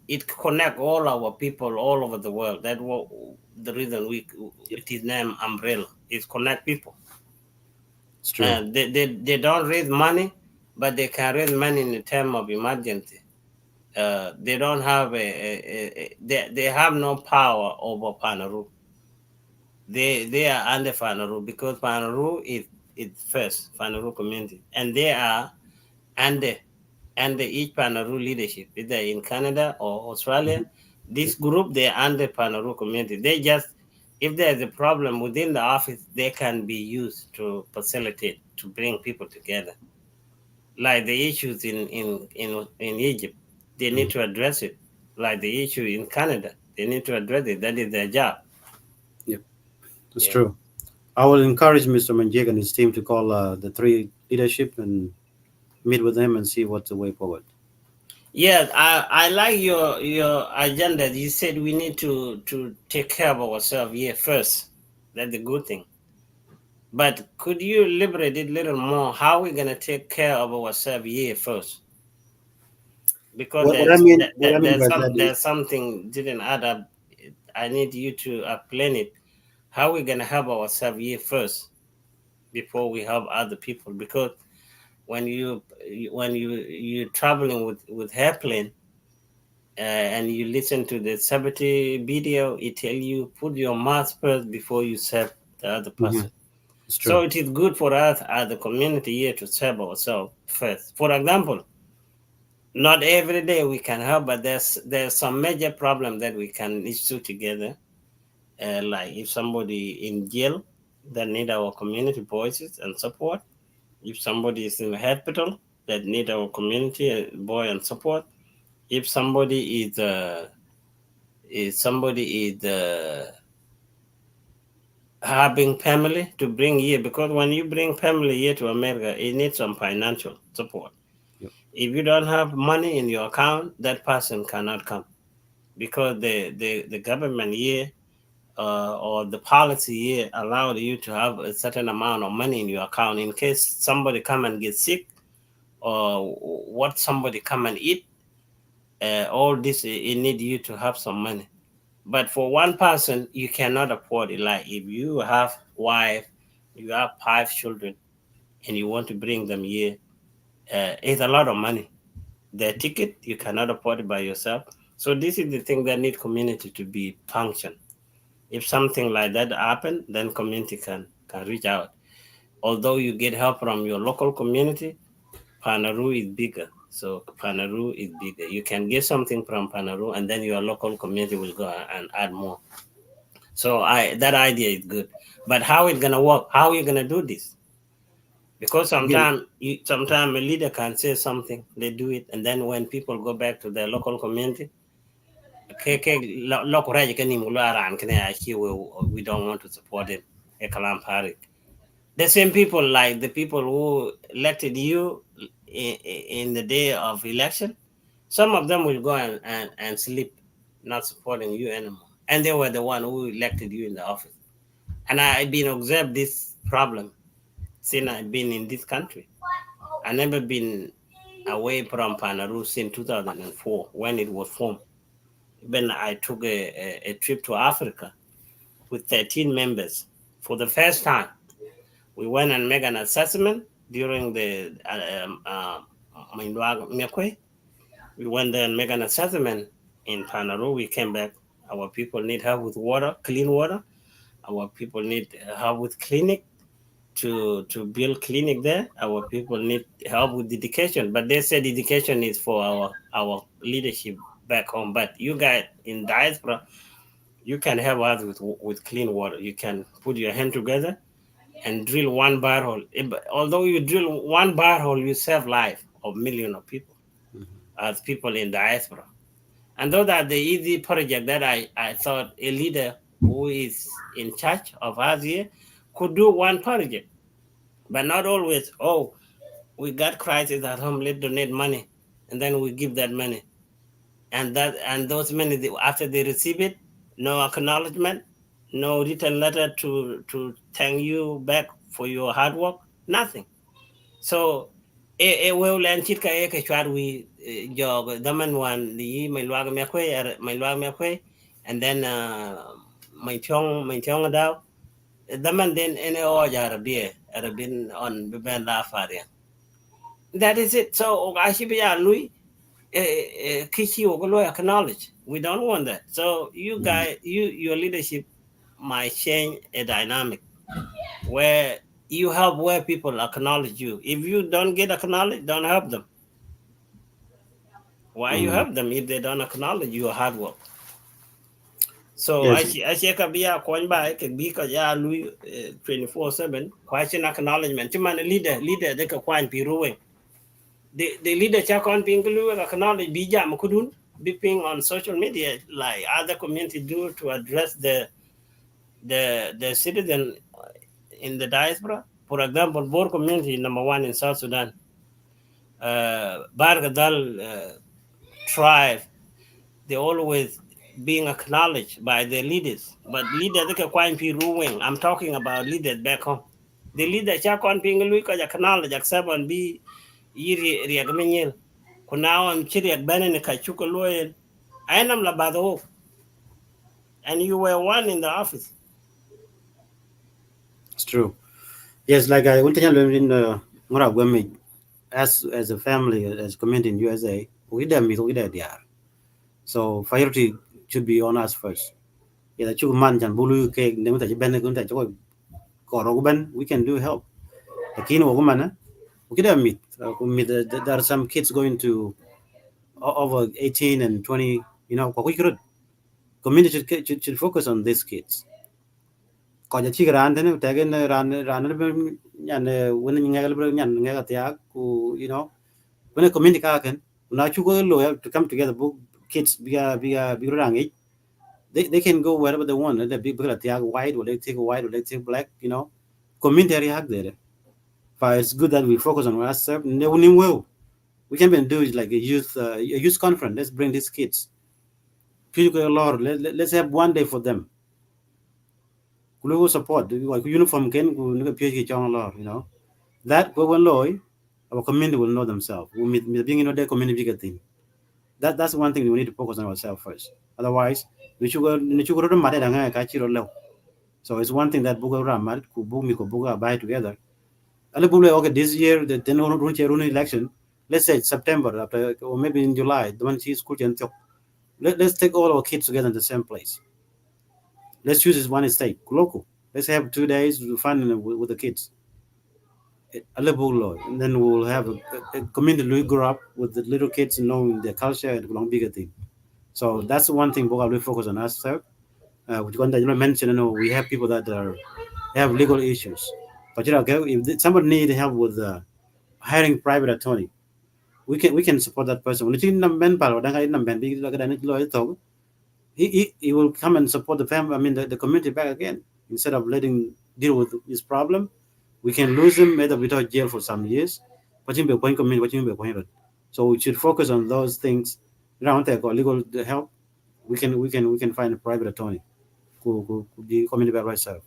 Speaker 1: it connect all our people all over the world. That what the reason we
Speaker 2: Yep,
Speaker 1: it is named umbrella. It connect people.
Speaker 2: it's true.
Speaker 1: They don't raise money, but they can raise money in the time of emergency. They don't have they have no power over Pänäruu. They are under Pänäruu because Pänäruu is first Pänäruu community, and they are under under each Pänäruu leadership, either in Canada or Australia.
Speaker 2: Mhm.
Speaker 1: This
Speaker 2: Yep,
Speaker 1: group they are under Pänäruu community. They just if there's a problem within the office, they can be used to facilitate to bring people together. Like the issues in Egypt, they need
Speaker 2: mhm.
Speaker 1: to address it. Like the issue in Canada, they need to address it. That is their job.
Speaker 2: Yep, it's
Speaker 1: Yeah.
Speaker 2: true. I will encourage Mr. Manjik and his team to call the three leadership and meet with them and see what's the way forward.
Speaker 1: Yes, I like your agenda. You said we need to take care of ourselves here first. That's a good thing. But could you elaborate it a little more? How we gonna take care of ourselves here first? Because
Speaker 2: What I mean by that is,
Speaker 1: there's something didn't add up. I need you to explain it. How we gonna help ourselves here first before we help other people? Because when you traveling with airplane, and you listen to the Sabbaty video, it tell you put your mask first before you serve the other
Speaker 2: mhm,
Speaker 1: person.
Speaker 2: it's true.
Speaker 1: So it is good for us as a community here to serve ourselves first. For example, not every day we can help, but there's some major problem that we can issue together. Like if somebody in jail that need our community voices and support, if somebody is in the hospital that need our community boy and support, if somebody is having family to bring here, because when you bring family here to America, it needs some financial support.
Speaker 2: Yep.
Speaker 1: If you don't have money in your account, that person cannot come, because the government here or the policy here allowed you to have a certain amount of money in your account in case somebody come and get sick, or what somebody come and eat. All this it need you to have some money. But for one person, you cannot afford it. Like if you have wife, you have 5 children, and you want to bring them here, it's a lot of money. The ticket you cannot afford it by yourself. So this is the thing that need community to be function. If something like that happen, then community can reach out. Although you get help from your local community, Pänäruu is bigger. So Pänäruu is bigger. You can get something from Pänäruu, and then your local community will go and add more. So that idea is good. But how it gonna work? How you gonna do this? Because
Speaker 2: Again,
Speaker 1: sometimes a leader can say something, they do it, and then when people go back to their local community, we don't want to support him. The same people, like the people who elected you in the day of election, some of them will go and sleep, not supporting you anymore. And they were the one who elected you in the office. And I've been observed this problem since I've been in this country. I never been away from Pänäruu since 2004 when it was formed. When I took a trip to Africa with 13 members for the first time. We went and made an assessment during the Mekwe. We went there and made an assessment in Pänäruu. We came back. Our people need help with water, clean water. Our people need help with clinic to build clinic there. Our people need help with education, but they said education is for our leadership back home. But you guys in diaspora, you can help us with clean water. You can put your hand together and drill one barrel. Although you drill one barrel, you save life of millions of people as people in diaspora. And those are the easy project that I thought a leader who is in charge of us here could do one project, but not always. Oh, we got crisis at home. Let's donate money, and then we give that money, and those money after they receive it, no acknowledgement, no written letter to thank you back for your hard work, nothing. So e we len chit ka e ka chwar wi jog daman wan li mai lwa me kwe mai lwa me kwe, and then mai chong daw daman den ene o jar bie arabin on be ben la faria. That is it. So I should be a lui kichi ogolo acknowledge. We don't want that. So you
Speaker 2: mhm.
Speaker 1: guys, your leadership might change a dynamic where you help where people acknowledge you. If you don't get acknowledged, don't help them. Why you
Speaker 2: Mm.
Speaker 1: help them if they don't acknowledge your hard work? So
Speaker 2: Yes,
Speaker 1: I see ka biya coin by ka bi ka ya lui 24/7 question acknowledgement. Chuman leader they ka kwan piruwe. The leader cha kon ping lu acknowledge bi jam kudun be ping on social media like other community do to address the citizen in the diaspora. For example, Boer community number one in South Sudan, Bargadal tribe, they always being acknowledged by their leaders. But leaders they can quite be ruling. I'm talking about leaders back home. The leader chakon ping lu ka acknowledge accept and be yiri riagmenyel. Kunao am chiri agbane ka chuko loyel. Ainam la bado, and you were one in the office.
Speaker 2: it's true. Yes, like I want to tell you in Ngora Gwemi, as a family, as a community in USA, we there. So priority should be on us first. Yeah, that you man can bulu ke nemu ta ben kun ta ko ben we can do help. Lakini wo mana we can meet there are some kids going to over 18 and 20, kwa we community should focus on these kids. Ko ja chi ran tene ta gen ran nyan when ngal nyan ngal ta ku when a community ka kan na chu go lo to come together book kids biga rangi they can go wherever they want. They people that take white or they take white or they take black, community hak there. But it's good that we focus on ourselves. We can even do it like a youth conference. Let's bring these kids. People, Lord, let's have one day for them. Kulugu support like uniform can go PhD chong Lord, that we will know our community will know themselves. We meet being their community bigger thing. That's one thing we need to focus on ourselves first. Otherwise, we should go to Mada and catch it. So it's one thing that Buga Ramat, Kubumi, Kubuga buy together. Alibule, okay, this year, the election, let's say September, after, or maybe in July, the one she's school. Let's take all our kids together in the same place. Let's choose this one state, local. Let's have 2 days to fun with the kids, a little law, and then we'll have a community we grow up with the little kids knowing their culture and belong bigger thing. So
Speaker 1: Mm.
Speaker 2: that's the one thing Boga will focus on us, sir. Which one that you mentioned, we have people that have legal issues. But okay, if somebody need help with hiring private attorney, we can support that person. When you manpower, he will come and support the family. I mean the community back again instead of letting deal with his problem. We can lose him either without jail for some years. So we should focus on those things. Around there, got legal help. We can find a private attorney who the community back right side.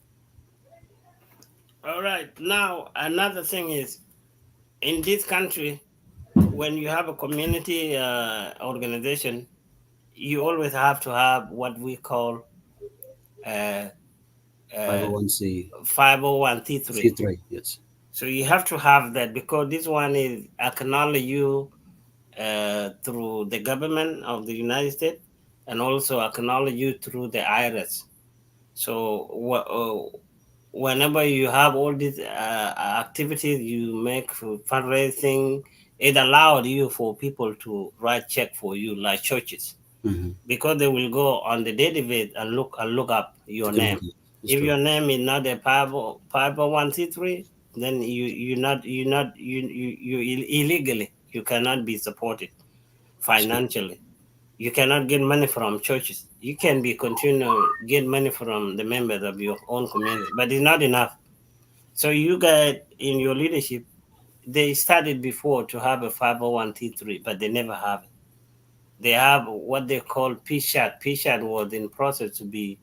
Speaker 1: All right. Now, another thing is in this country, when you have a community organization, you always have to have what we call uh, uh,
Speaker 2: 501c
Speaker 1: 501c3.
Speaker 2: C3. Yes.
Speaker 1: So you have to have that because this one is acknowledge you through the government of the United States and also acknowledge you through the IRS. So whenever you have all these activities you make for fundraising, it allowed you for people to write check for you like churches
Speaker 2: Mm-hmm.
Speaker 1: because they will go on the database and look up
Speaker 2: To
Speaker 1: your name.
Speaker 2: communicate. It's
Speaker 1: If
Speaker 2: true.
Speaker 1: your name is not a 501c3, then you illegally you cannot be supported
Speaker 2: It's true.
Speaker 1: financially. You cannot get money from churches. You can be continue get money from the members of your own community, but it's not enough. So you guys in your leadership, they started before to have a 501c3, but they never have it. They have what they call PSHAT. PSHAT was in process to be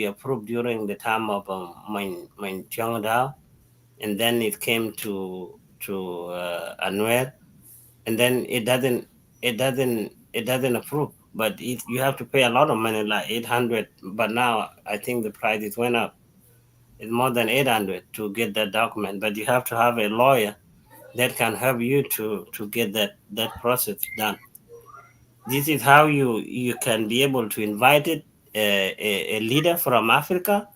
Speaker 1: approved during the time of my Dao, and then it came to Anwer, and then it doesn't approve. But you have to pay a lot of money, like 800. But now I think the prices went up. It's more than 800 to get that document. But you have to have a lawyer that can help you to get that process done. This is how you can be able to invite it, a leader from Africa.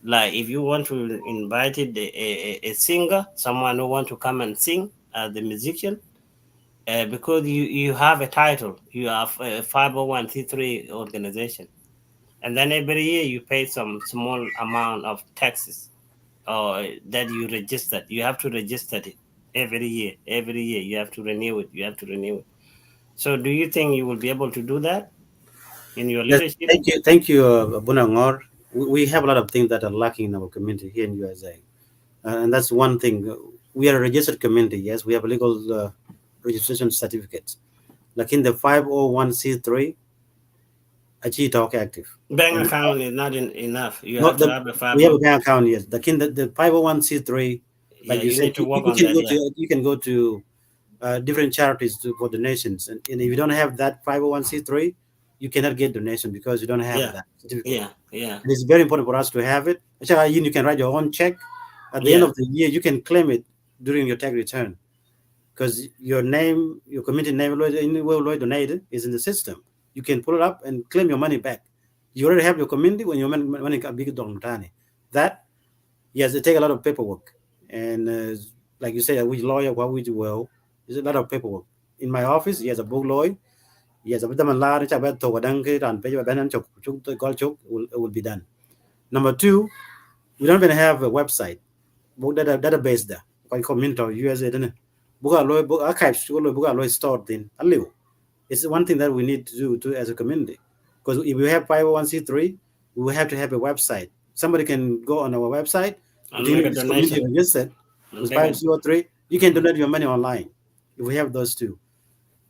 Speaker 1: Like if you want to invite it, a singer, someone who want to come and sing as the musician, because you have a title, you have a 501c3 organization, and then every year you pay some small amount of taxes or that you registered. You have to register it every year. Every year you have to renew it. You have to renew it. So do you think you will be able to do that in your
Speaker 2: Yes.
Speaker 1: leadership?
Speaker 2: Thank you, Bunangor. We have a lot of things that are lacking in our community here in USA. And that's one thing. We are a registered community. Yes, we have legal registration certificates. Like in the 501c3, actually talk active.
Speaker 1: Bank
Speaker 2: And
Speaker 1: account is not enough. You
Speaker 2: no,
Speaker 1: have to have a five.
Speaker 2: we have a bank account. Yes, like in the 501c3,
Speaker 1: Yeah,
Speaker 2: like you
Speaker 1: you
Speaker 2: said,
Speaker 1: need to work
Speaker 2: you
Speaker 1: on
Speaker 2: can
Speaker 1: that.
Speaker 2: go
Speaker 1: Yeah,
Speaker 2: to different charities for donations. And if you don't have that 501c3, you cannot get donation because you don't have
Speaker 1: yeah,
Speaker 2: that certificate.
Speaker 1: yeah, yeah,
Speaker 2: It is very important for us to have it. Actually, you can write your own check. At the end
Speaker 1: yeah.
Speaker 2: of the year, you can claim it during your tax return because your name, your community name, Lloyd donated is in the system. You can pull it up and claim your money back. You already have your community when your money can big dong tani. That yes, it take a lot of paperwork, and like you say, which lawyer, what we do well, there's a lot of paperwork. In my office, he has a book lawyer. Yes, but the man la cha ba to gadang ke ran pe ba nan chok chuk to gol chuk will be done. Number two, we don't even have a website. Book database da. Quite community or USA dane. Book a lawyer book archives to book a lawyer stored in. Aliu. It's one thing that we need to do to as a community. Because if we have 501c3, we will have to have a website. Somebody can go on our website,
Speaker 1: And
Speaker 2: within
Speaker 1: make a
Speaker 2: this community
Speaker 1: donation
Speaker 2: registered
Speaker 1: and
Speaker 2: with
Speaker 1: take it.
Speaker 2: 503, you can donate your money online. If we have those two.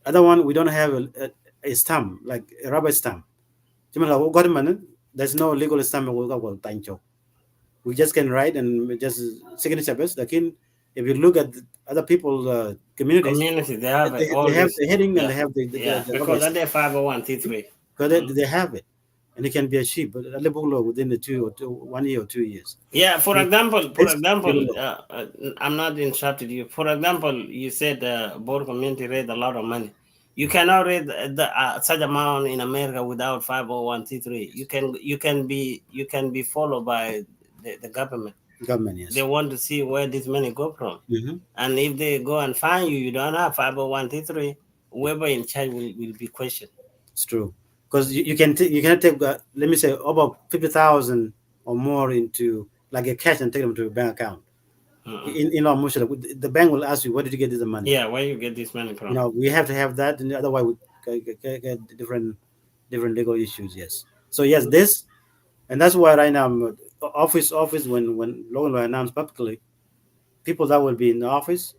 Speaker 2: Other one, we don't have a stamp, like a rubber stamp. Government, there's no legal stamp. We just can write and just signature based. Like if you look at other people communities,
Speaker 1: Community, they have
Speaker 2: they
Speaker 1: all
Speaker 2: have
Speaker 1: this.
Speaker 2: the heading and
Speaker 1: Yeah,
Speaker 2: they have
Speaker 1: yeah,
Speaker 2: the rubber
Speaker 1: because that
Speaker 2: stamp.
Speaker 1: they 501c3.
Speaker 2: Because they have it, and it can be achieved, but a little law within the 1 year or 2 years.
Speaker 1: Yeah, for
Speaker 2: It's
Speaker 1: example,
Speaker 2: legal law.
Speaker 1: I'm not interrupted you. For example, you said board community raised a lot of money. You cannot raise such amount in America without 501c3. You can be followed by the government.
Speaker 2: Government,
Speaker 1: They
Speaker 2: yes.
Speaker 1: want to see where this money go from.
Speaker 2: Mm-hmm.
Speaker 1: And if they go and find you, you don't have 501c3, whoever in charge will be questioned.
Speaker 2: It's true. Because you cannot take let me say about 50,000 or more into like a cash and take them to a bank account.
Speaker 1: Mm-mm.
Speaker 2: In our Muslim, the bank will ask you, where did you get this money?
Speaker 1: Yeah, where you get this money from?
Speaker 2: We have to have that, and otherwise we get different legal issues. Yes. So yes, this, and that's why right now office when law and law announced publicly, people that will be in the office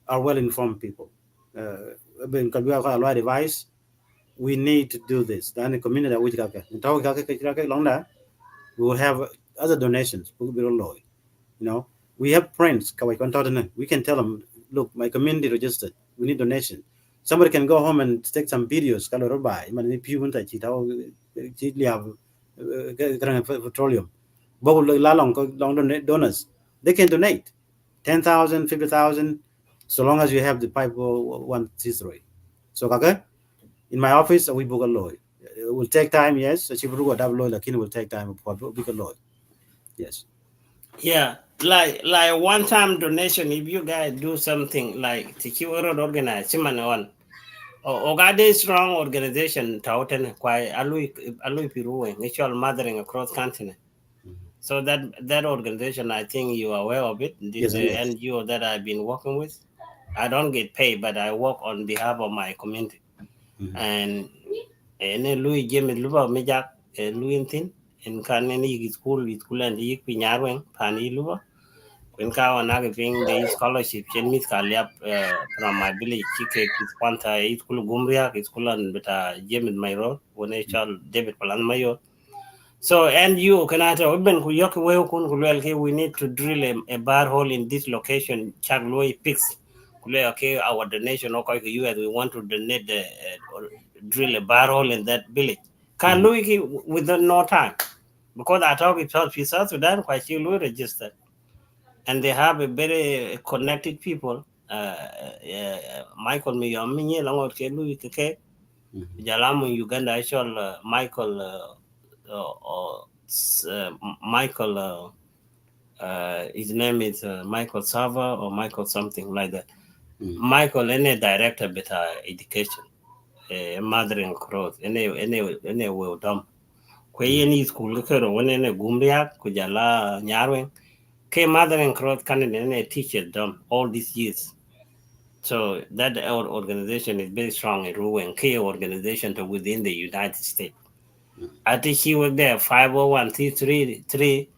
Speaker 2: are well informed people. Because we have a lot of advice, we need to do this. Then the community which long that we will have other donations. You know, we have friends. We can tell them, look, my community registered. We need donation. Somebody can go home and take some videos. Kalau buy, man, if you want to have petroleum. But long donors, they can donate 10,000, 50,000, so long as you have the pipe 1 3. So kaka, in my office we book a lawyer. It will take time, yes. So chief double lawyer, it will take time for book a lawyer. Yes.
Speaker 1: Yeah, like one time donation. If you guys do something like to keep road organized, Siman on or Ogade strong organization Tauten quite alui piruing, mutual mothering across continent. So that organization, I think you are aware of it. This
Speaker 2: Yes, yes.
Speaker 1: NGO that I've been working with. I don't get paid, but I work on behalf of my community.
Speaker 2: Mhm.
Speaker 1: And Louis James Luba Mijak Louis Tin in Kanani school and Yik Pinyarwing, Pani Luba. When Kawa Nagaving the scholarship, Chen Miss Kaliap from my village, Chike, is Quanta, school Gumria, school and but James Mayo, when I child David Palan Mayo. So and you can ask we need to drill a bar hole in this location. Chagloy picks. Okay, our donation okay you as we want to donate the or drill a bar hole in that village. Can
Speaker 2: Mhm.
Speaker 1: Louis within no time because I talk with South Sudan quite you registered and they have a very connected people. Michael Miyomi along with Louis Keke
Speaker 2: Mhm.
Speaker 1: Jalamu Uganda actual Michael Michael. His name is Michael Sava or Michael something like that.
Speaker 2: Mhm.
Speaker 1: Michael, any director better education, mothering cross, any will dumb. Kwe
Speaker 2: Mhm.
Speaker 1: any school kero when any gumbia kujala nyarweng. Ke mothering cross can any teacher dumb all these years. So that our organization is very strong in Ruwen, key organization to within the United States. I think he worked there 501c3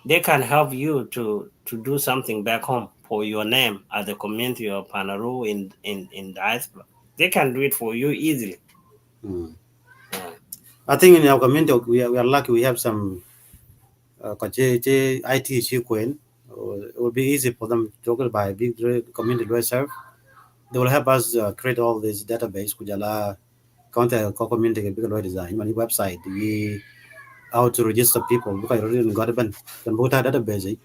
Speaker 1: they can help you to do something back home for your name at the community of Pänäruu in diaspora. They can do it for you easily.
Speaker 2: Mhm.
Speaker 1: Yeah.
Speaker 2: I think in our community we are lucky we have some IT issue queen. It will be easy for them to go by big community serve. They will help us create all this database kujala contact community big design money website we how to register people because I really got ban can both database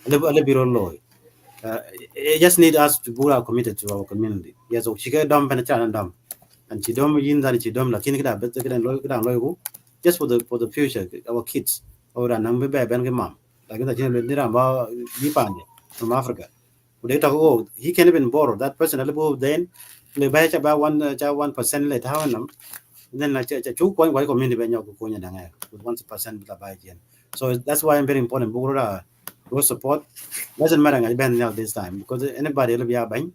Speaker 2: a little bit low. Uh, it just need us to put our committed to our community. Yes, so she get dumb and dumb. And she don't yin that she don't like it but they can loyal just for the future, our kids. Or an number by Ben mom. Like that, did about Yipan from Africa. They talk, oh, he can even borrow that person a little then they buy about 1% later. How then like two point why community when you go with 1% with a buy again. So that's why I'm very important. Bugura go support doesn't matter I ben this time because anybody will be a bang.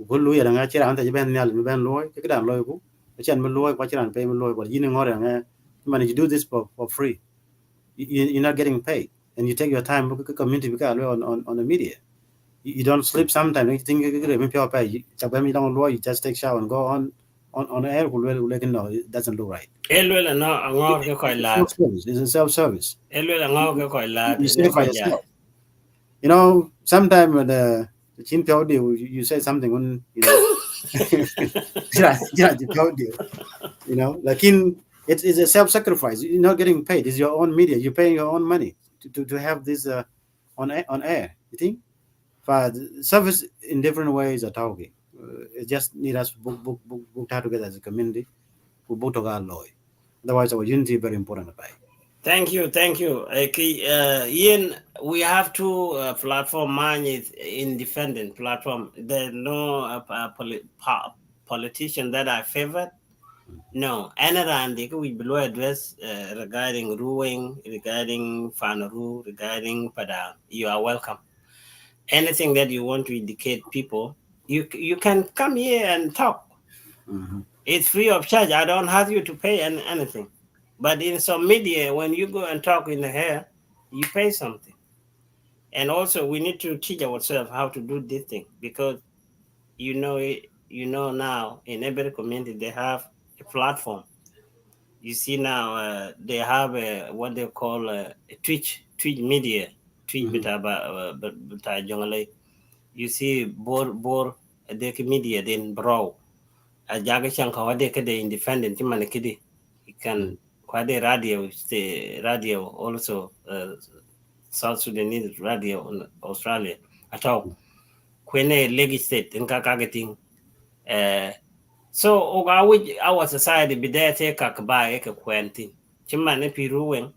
Speaker 2: Go lu ya nga chira anta ben nyal ben loy ke dan loy ku chen ben loy kwa chiran pay ben loy ko yin ngore nga man you do this for free. You're not getting paid and you take your time book community because on the media. You don't sleep sometimes. You think maybe pay you don't loy you just take shower and go on air no it doesn't look right.
Speaker 1: Elwela no angor ke koy
Speaker 2: It's
Speaker 1: lat.
Speaker 2: self-service. It's a self-service.
Speaker 1: Elwela angor ke koy lat
Speaker 2: You
Speaker 1: ne
Speaker 2: sacrifice
Speaker 1: baja.
Speaker 2: yourself. Sometimes when the chin piao deal, you say something when the piao deal. Like it's a self-sacrifice. You're not getting paid. It's your own media. You're paying your own money to have this on air. You think? But service in different ways are talking. it just need us to book together as a community. We book to our law. Otherwise, our unity is very important.
Speaker 1: Thank you, thank you. Ian, we have two platform. Mine is independent platform. There's no politician that I favor. No, and we below address regarding ruling, regarding Pänäruu, regarding Padang. You are welcome. Anything that you want to indicate people, you can come here and talk.
Speaker 2: Mm-hmm.
Speaker 1: It's free of charge. I don't have you to pay anything. But in some media, when you go and talk in the hair, you pay something. And also, we need to teach ourselves how to do this thing because now in every community they have a platform. You see now they have what they call a Twitch media, Twitch
Speaker 2: Mm-hmm.
Speaker 1: bita jongale. You see bor the media then bro. A jaga shanka wade kede independent man kidi. He can kwade radio stay radio also South Sudanese radio in Australia. Atau kwene legislate in kakagating. Uh, so our society be there take a ba e kwenti. Chimane pi ruwen.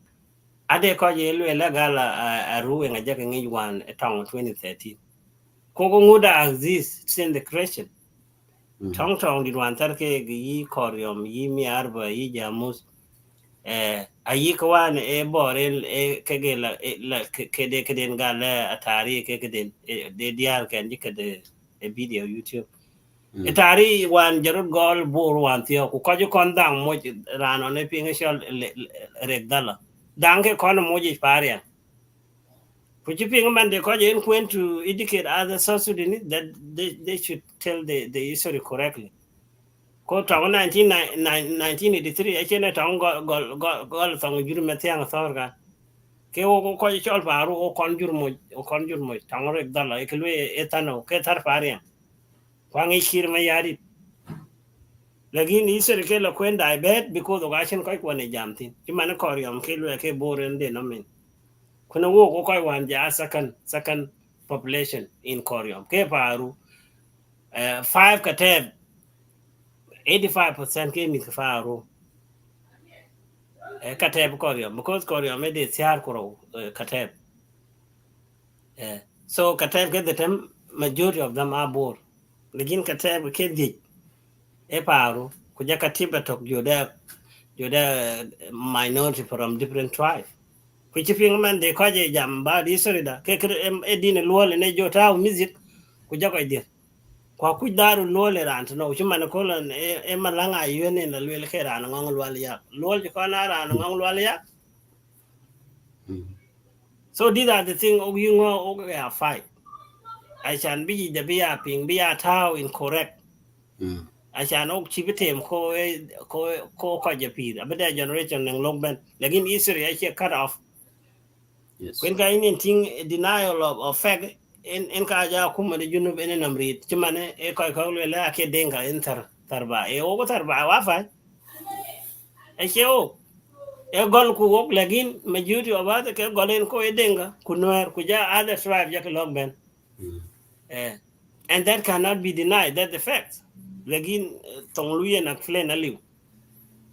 Speaker 1: Ade ko je lu legal a ruwen a jaka ngi one a town 2013. Koko nguda exist since the creation.
Speaker 2: Mm-hmm.
Speaker 1: Tong tong di wan tar ke yi koryom yi mi arba yi jamus a yi kawan e bore e kege la kede keden gala atari ke keden de diar kan dikade e video YouTube etari wan jarut gol bor wan tiyo ku ko kon dang mo rano ne pinga shol rek dala danke kon mo ji parian which you man they call in Queen to educate other South Sudanese that they should tell the history correctly. Ko tong 1983 achene tong gol tong juru metiang thorga ke o ko chol paru o kon jur mo tong rek dala ikwe etano ke tar parian kwangi shir ma yari lagin history ke lo kwenda bet because of action ko ko ne jamtin ti man ko riam ke lo ke boren de no men kuna wo ko koy wan ja second population in Koreum ke paru 5 kateb 85% ke mi faru kateb Koreum because Koreum me de tiar koro kateb so kateb ke the time majority of them are bor legin kateb ke di e paru ku ja katiba tok joda minority from different tribes which man de ko je jamba di sorida ke e dine luole ne jota music ku ja ko dir kwa ku daru lole ran no chuma na kolon e malanga yene na lele ke ran ngong lwal ya lol ko na ran ngong lwal ya so these are the thing you know okay fight I can be the be ping be a tau incorrect I can ok chibitem ko je pi abeda generation ng long ben lagin history I cut off
Speaker 2: Yes.
Speaker 1: when ka in thing denial of fact in ka ja kuma de junub en namrit chimane e ko le la ke denga enter tarba e o tarba wa fa e cheo e gol ku wok lagin majority of other ke golen ko e denga ku noer ku ja other tribe jak log ben and that cannot be denied that the fact lagin tong luye na claim aliu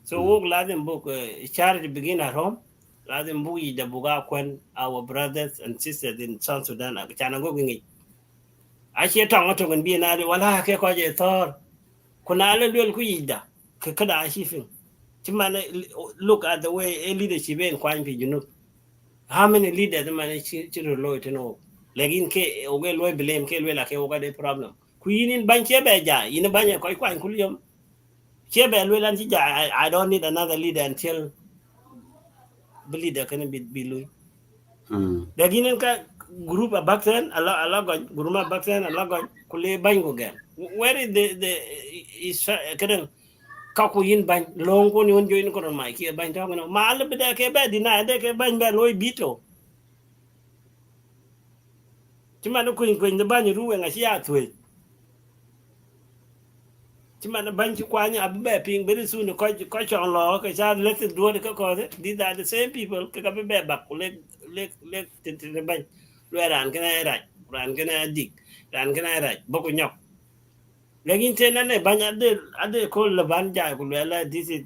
Speaker 1: so wok lazim book charity begin at home lazim bu yi da buga kwen our brothers and sisters in South Sudan chana go ngi ashe tong to ngi bi na wala ke ko je tor kuna le dol ku yida ke kada ashifin chimane look at the way a leadership in kwan pi junub how many leaders man chiro lo to know lagin ke oge lo blame ke lo la ke oga de problem ku yinin ban ke be ja yin ban ko kwan kulyom ke be lo lan ti ja I don't need another leader until the leader can be lo lagin ka group of bakten ala group of bakten ala kule ban go gen where is the is kadang ka ku yin ban long ko ni won join ko ma ki ban ta no ma le be ke be dina de ke ban be loy bito ti man ko de ban ru nga si atwe ti man ban ti kwa nya be ping be su ni ko chon lo ko sa let do de ko these are the same people ke ka be ba ku le tin ban lo ran kana ra ran kana dik ran kana ra bo ko nyok Lagin tena ne banya ade ko le banja ko la this is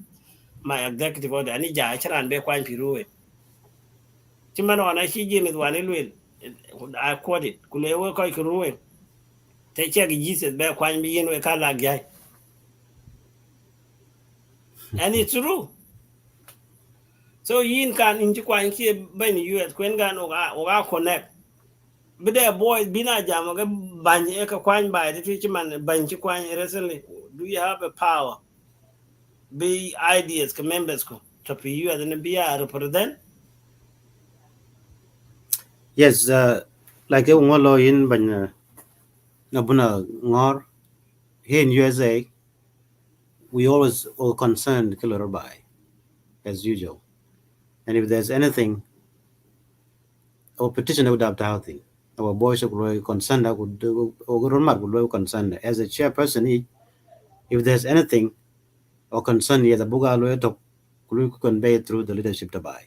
Speaker 1: my executive order ani ja charan be kwan piruwe. Chimano ana shi James wane lwel I quote it kule we ko kuruwe te che gi Jesus be kwan bi yen we kala gyai. And it's true. So yin kan inji kwan ki ben US kwen gan oga connect. Bide boy bina jam ga banje ka kwan ba de ti man banje kwan recently. Do you have a power? Be ideas ka members ko to be you as an be a represent.
Speaker 2: Yes, like a ngolo in ban nabuna ngor here in USA, we always all concerned killer by as usual. And if there's anything, our petition would have to have thing. Our boys would concerned. I would or concerned as a chairperson. If there's anything or concern, yes, the buga lawyer to convey it through the leadership to buy.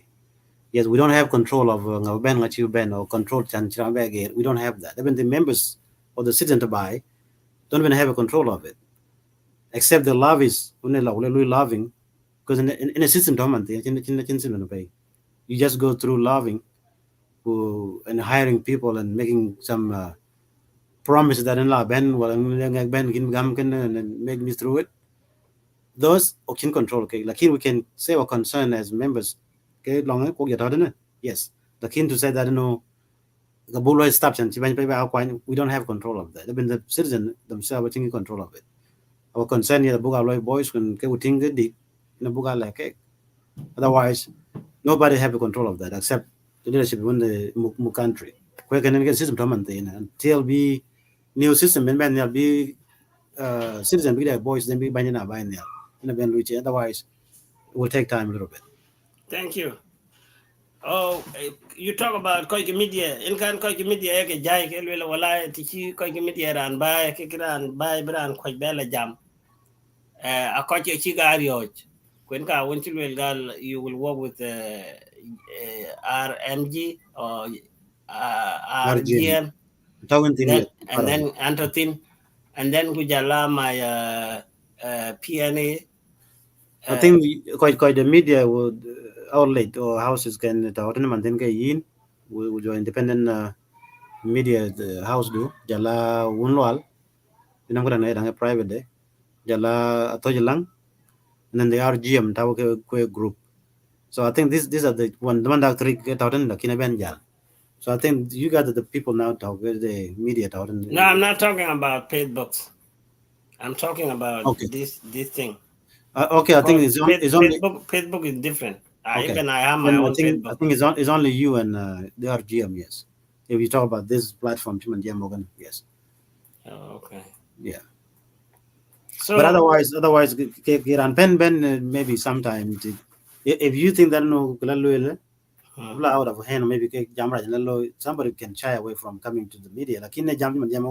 Speaker 2: Yes, we don't have control of Ben Lachu Ben or control Chan Chirambeg. We don't have that. Even the members of the citizen to buy don't even have a control of it. Except the love is loving because in a system you just go through loving and hiring people and making some promises that in law Ben Ben can make me through it. Those can control. Okay, like we can say our concern as members. Okay, long yes. Like to say that the bull stops and we don't have control of that. Even the citizen themselves are taking control of it. Our concern is the Buga boys can get think it in the Buga like otherwise nobody have control of that except the leadership in the country. We can get system to maintain until be new system and then there'll be citizen be their boys then be binding up buying there. Otherwise it will take time a little bit.
Speaker 1: Thank you. Oh, you talk about koi media. In kan koi media ke jai ke lwela wala tichi koi media ran ba ke kiran ba bran koi bela jam. A koi chi garioj. Kwen ka won lwel gal you will work with RMG or
Speaker 2: RGM.
Speaker 1: RGM.
Speaker 2: Talking thing
Speaker 1: Then
Speaker 2: yet
Speaker 1: and
Speaker 2: part of it.
Speaker 1: then Antotin and then kujala my PNA.
Speaker 2: I think quite the media would outlet or houses can talk to them and then get in with your independent media the house do jala unwal inang ko na private de jala atojilang and then the RGM tawo ke group. So I think these are the one that three get out in the kinabenjal. So I think you got the people now talk with the media out in
Speaker 1: No, I'm not talking about paid books. I'm talking about
Speaker 2: okay.
Speaker 1: this thing.
Speaker 2: Okay, I think
Speaker 1: Because
Speaker 2: it's only
Speaker 1: Facebook is different.
Speaker 2: okay.
Speaker 1: Even I have my
Speaker 2: Then
Speaker 1: own
Speaker 2: I
Speaker 1: Facebook.
Speaker 2: think it's only you and the RGM, yes. If you talk about this platform, Tim and Jim Morgan, yes,
Speaker 1: Oh, okay.
Speaker 2: yeah. But
Speaker 1: So
Speaker 2: otherwise, get on pen maybe sometime. If you think that no,
Speaker 1: uh,
Speaker 2: out of hand, maybe somebody can shy away from coming to the media. Like in the jam and jam,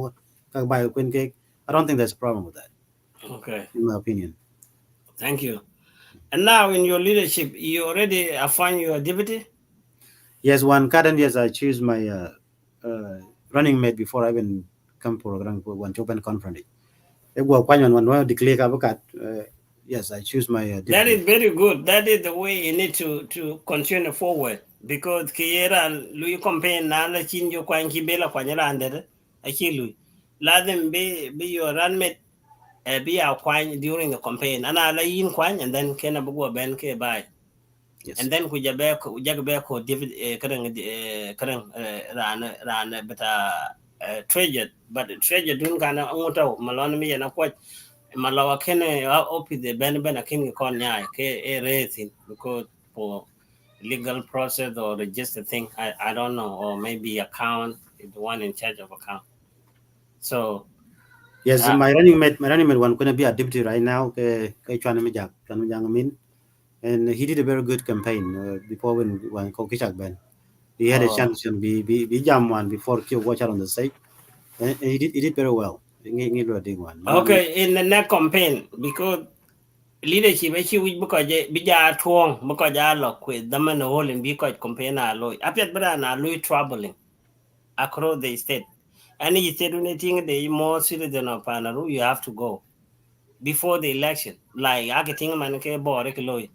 Speaker 2: I don't think there's a problem with that,
Speaker 1: okay,
Speaker 2: in my opinion.
Speaker 1: thank you. And now in your leadership, you already find your deputy.
Speaker 2: Yes, one current yes, I choose my running mate before I even come for one open conference. If we one declare yes, I choose my
Speaker 1: That
Speaker 2: deputy.
Speaker 1: is very good. That is the way you need to continue forward because Kiera Louis campaign na la chin yo kwan kibela kwanyala under akilu. Let them be your runmate be our kwan during the campaign. And I la yin kwan and then kena bugo ben ke by.
Speaker 2: Yes.
Speaker 1: And then kujabe ko David karang ran beta treasure but treasure dun kana ngoto malon mi na ko malawa kene opi the ben akin kon nya ke raising because for legal process or register thing I don't know or maybe account is the one in charge of account. So
Speaker 2: Yes,
Speaker 1: uh,
Speaker 2: my running mate one gonna be a deputy right now. And he did a very good campaign before when Kokichak Ben. He had a
Speaker 1: oh,
Speaker 2: chance to be jam one before Q watch out on the stage, and he did very well. He really did one.
Speaker 1: okay in the next campaign because leadership achi which because bija tuong because ja lo with the man holding because campaign a lo apet bra na lo traveling across the state And you said anything the more citizen of Pänäruu, you have to go before the election. Like I can think man ke bore ke loy,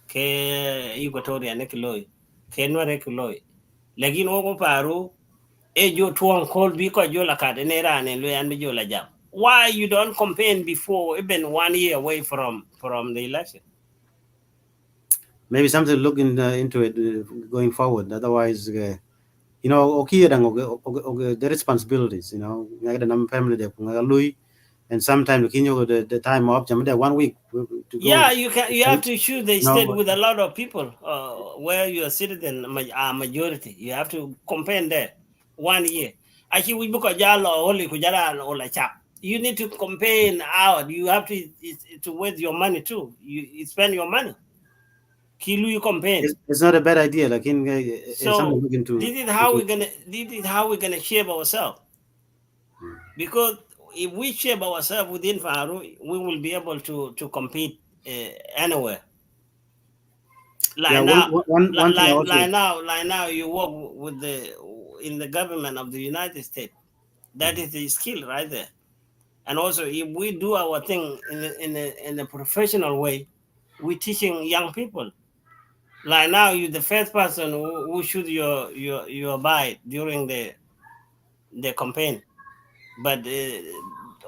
Speaker 1: ke Equatoria ne ke loy, ke Nwere ke loy. Lagin ogo paru e jo tuong call because jo la kadene ran and jo la jam. Why you don't campaign before even 1 year away from the election?
Speaker 2: Maybe something to look into it going forward. Otherwise, okay, the responsibilities, the family, and sometimes the time off, 1 week to go.
Speaker 1: Yeah, you have to choose the state
Speaker 2: No,
Speaker 1: with a lot of people where you are citizen majority. You have to campaign there 1 year. Actually, we book a jalo only kujala or la chap. You need to campaign out. You have to waste your money too. You spend your money. Kilu you campaign.
Speaker 2: it's not a bad idea. Like it's something
Speaker 1: So
Speaker 2: to look into.
Speaker 1: this is how we're gonna shape ourselves. Because if we shape ourselves within Faru, we will be able to compete anywhere.
Speaker 2: Yeah,
Speaker 1: Like now,
Speaker 2: one thing I also.
Speaker 1: like now, you work with the in the government of the United States. That is the skill right there. And also, if we do our thing in a professional way, we're teaching young people. Like now, you're the first person who should your bite during the campaign. But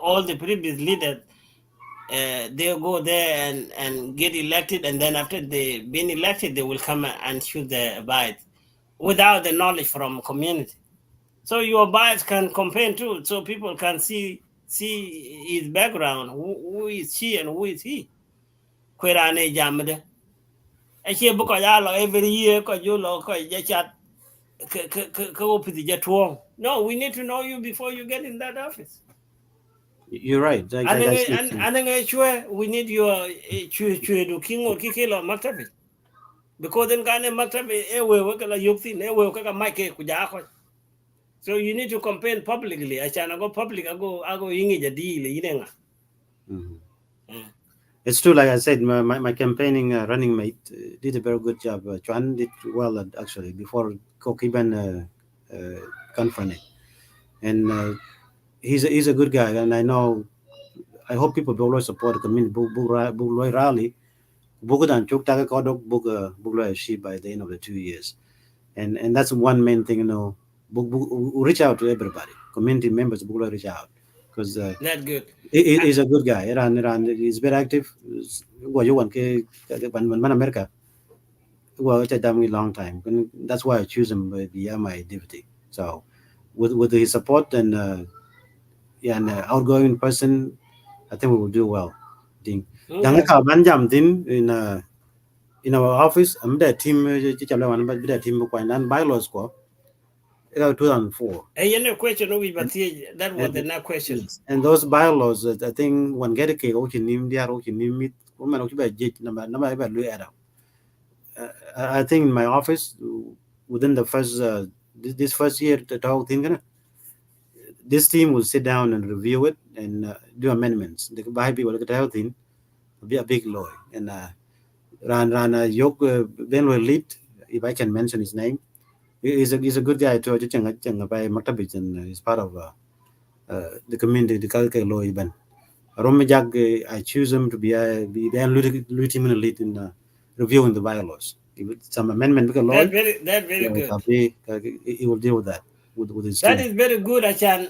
Speaker 1: all the previous leaders, they'll go there and get elected, and then after they been elected, they will come and shoot the bite without the knowledge from community. So your bias can campaign too, so people can see his background, who is she and who is he. Kwerane jamde. Actually, because every year, because you look, chat, no, we need to know you before you get in that office.
Speaker 2: You're right. I see it too.
Speaker 1: And then sure we need your do king or kikilo maktabi. Because then can maktabi we kala yukti we kaka mike kuja. So you need to campaign publicly. I can go public. I go ingi jadi le
Speaker 2: Mhm.
Speaker 1: Mm.
Speaker 2: It's true. Like I said, my campaigning running mate did a very good job. Chuan did well actually before Kokiban confronted, and he's a good guy. And I know I hope people will always support the community. Book rally. Book and chuk taka kodok book she by the end of the 2 years, and that's one main thing. Book reach out to everybody. Community members book reach out because.
Speaker 1: That good.
Speaker 2: He's a good guy. He's very active. Well, you want when America. Well, it's a damn long time. And that's why I choose him to be my deputy. So, with his support and yeah, and outgoing person, I think we will do well. Ding. Yang
Speaker 1: Okay.
Speaker 2: ka banjam din in our office. I'm the team. Chalo wan ba the team ko nan bylaws ko. 2004.
Speaker 1: Hey, any question we but
Speaker 2: And,
Speaker 1: that was the
Speaker 2: and
Speaker 1: next question.
Speaker 2: yes, and those bylaws, I think when get a cake, okay, name they are okay, name it. Woman, okay, by jet number about I think in my office, within the first this first year, the whole thing, this team will sit down and review it and do amendments. The buy people look at the whole thing, will be a big law. And Ran Yok Ben will lead, if I can mention his name. He's a good guy too. By Maktabit and he's part of the community, the Kalka law even. Romajak, I choose him to be a lead in reviewing the bylaws. If it's some amendment because law,
Speaker 1: That very
Speaker 2: yeah,
Speaker 1: good.
Speaker 2: he will deal with that with his
Speaker 1: That
Speaker 2: team.
Speaker 1: is very good. I can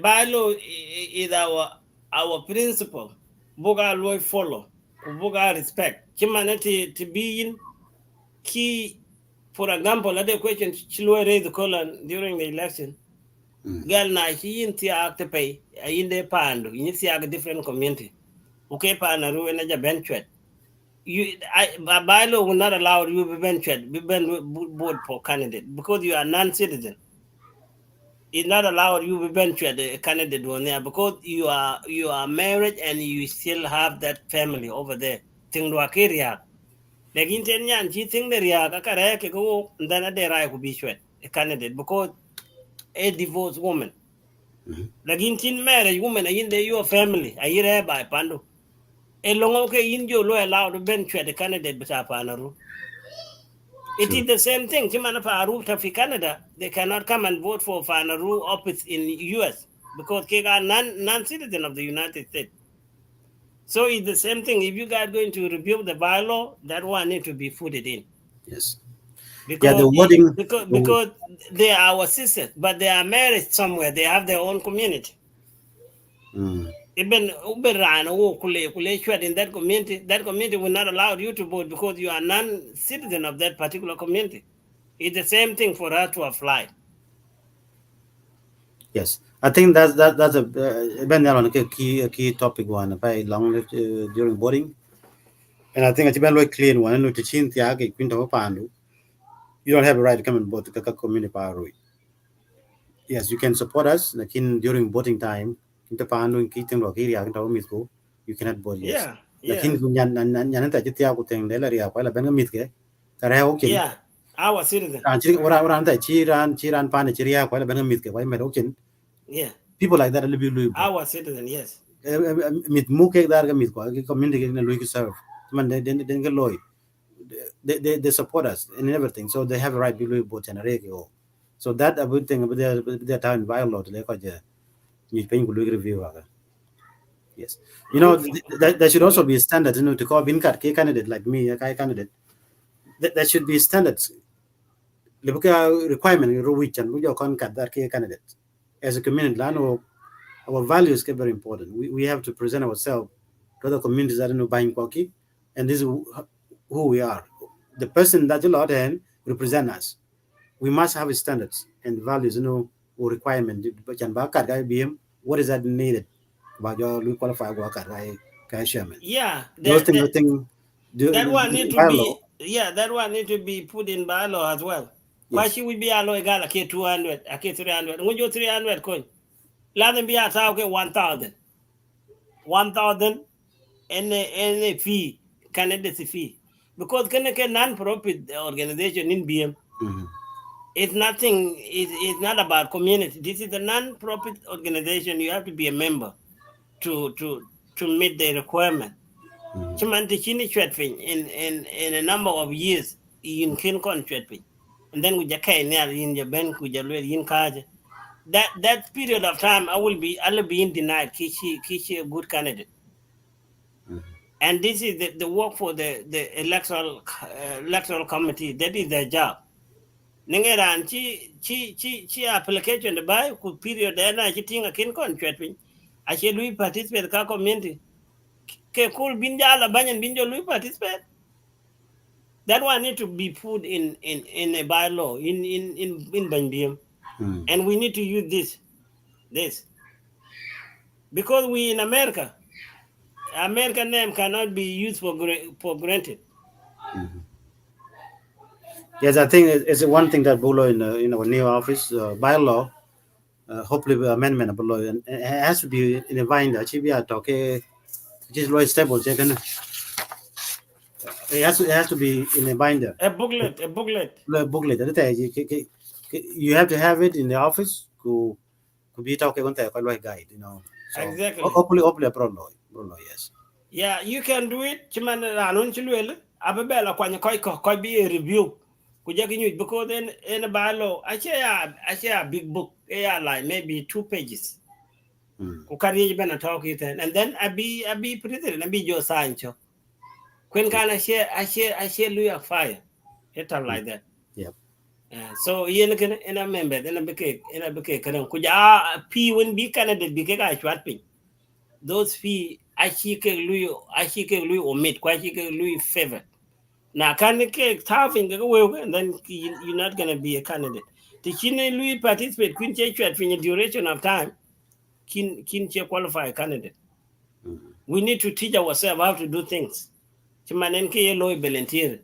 Speaker 1: bylaw is our principle. Boga loy follow. Boga respect. Humanity to be in key. For example, another question Chilwe raised the colon during the election.
Speaker 2: Mm.
Speaker 1: Girl na he in tia to pay in the pando in tia different community. Okay, Pänäruu na ja benchwet. Bylaw will not allow you to be benchwet, be ben board for candidate because you are non-citizen. It's not allowed you to venture the candidate one there because you are married and you still have that family over there. Thing do akiriya. Lakin tenyan chi thing the riya ka kare ke go ndana de rai ku bishwet a candidate because a divorced woman.
Speaker 2: Mhm.
Speaker 1: Lakin tin marriage woman in the your family a yire by pando. A long okay in your law allowed to venture the candidate but Pänäruu. It
Speaker 2: True.
Speaker 1: is the same thing. Chimana Pänäruu for Canada, they cannot come and vote for Pänäruu office in US because they are non-citizen of the United States. So it's the same thing. If you guys are going to review the bylaw, that one need to be put it in
Speaker 2: Yes. Yeah,
Speaker 1: because
Speaker 2: the wording.
Speaker 1: because they are our sisters, but they are married somewhere. They have their own community.
Speaker 2: Mm,
Speaker 1: Even in that community will not allow you to vote because you are non-citizen of that particular community. It's the same thing for us to apply.
Speaker 2: yes, I think that's a ben on a key topic one by long during boarding, and I think it's been very clear one no to chin tiage quinto pandu. You don't have a right to come and vote to kaka community power. Yes, you can support us like in during voting time. Quinto pandu in kiting rock area into mitko. You cannot vote yes.
Speaker 1: Yeah,
Speaker 2: Like
Speaker 1: yeah,
Speaker 2: in yan ta jitia ku teng lela ria kwa la ben mitke. Kare hokin.
Speaker 1: yeah. Our citizen.
Speaker 2: Ran ta chiran pan chiria kwa la ben mitke kwa me hokin.
Speaker 1: Yeah,
Speaker 2: People like that a little bit
Speaker 1: our citizen. Yes.
Speaker 2: mit mu ke dar ga mit ko ke community ke na lui serve man den ga loy they support us and everything so they have a right to lui both and reg go so that a good thing about their town by law le ko je ni pen ku lui review aga yes you know
Speaker 1: Good for
Speaker 2: there should also
Speaker 1: good.
Speaker 2: be standards to call bin card ke candidate like me a candidate that should be standards le buka requirement ro which and we con card that ke candidate as a community lano our values are very important. We have to present ourselves to other communities that are not buying Koki, and this is who we are. The person that you lot and represent us. We must have standards and values, or requirement. But can back guy BM, what is that needed? About your qualify worker, guy chairman.
Speaker 1: Yeah,
Speaker 2: Those things, I think,
Speaker 1: that one need to
Speaker 2: by
Speaker 1: be.
Speaker 2: law,
Speaker 1: Yeah, that one need to be put in bylaw as well.
Speaker 2: yes.
Speaker 1: Kwashi will be alloy gal a 200, a 300. When you 300 coin, let them be at 1,000. 1,000 any fee, candidacy fee. Because can a non-profit organization in BM,
Speaker 2: Mm-hmm.
Speaker 1: it's nothing, it's not about community. This is a non-profit organization. You have to be a member to to to meet the requirement.
Speaker 2: Mm-hmm.
Speaker 1: Chiman chini chwetpin in a number of years in kin kon chwetpin. And then with jakai near in your bank with your in kaje. That period of time I'll be in denied kishi a good candidate. And this is the work for the electoral committee. That is their job. Ningeran chi application the buy could period then I think a kin con chatting. I should we participate ka community. Ke cool binja la banyan binjo we participate. That one need to be put in a bylaw in Bandium.
Speaker 2: Mm-hmm.
Speaker 1: And we need to use this. Because we in America, American name cannot be used for granted.
Speaker 2: Mm-hmm. Yes, I think it's one thing that Bulo in our new office by law. Hopefully amendment below and it has to be in a binder actually okay just low stable check and it has to be in a binder
Speaker 1: A booklet.
Speaker 2: the booklet that you have to have it in the office to be talking on the guide so
Speaker 1: Exactly.
Speaker 2: hopefully a pro yes.
Speaker 1: Yeah, you can do it. Chiman ranun chilwell. Ababella kwanya koi be a review. Kujaki you because in a bylaw, I share a big book. Yeah, like maybe 2 pages.
Speaker 2: Mm.
Speaker 1: Kukari ben talk it and then I be president. I be your Sancho. When can I share Louis fire. It
Speaker 2: Mm.
Speaker 1: like that.
Speaker 2: Yep.
Speaker 1: So yen can in a member in a beke kan kuja p when be candidate be ka chwat pin. Those fee I shi ke lui omit kwa shi ke lui favor. Now can ke tapping go away and then you're not gonna be a candidate. The chine lui participate kun che chat for the duration of time kin che qualify candidate.
Speaker 2: Mm.
Speaker 1: We need to teach ourselves how to do things. Chimanen ke loy volunteer.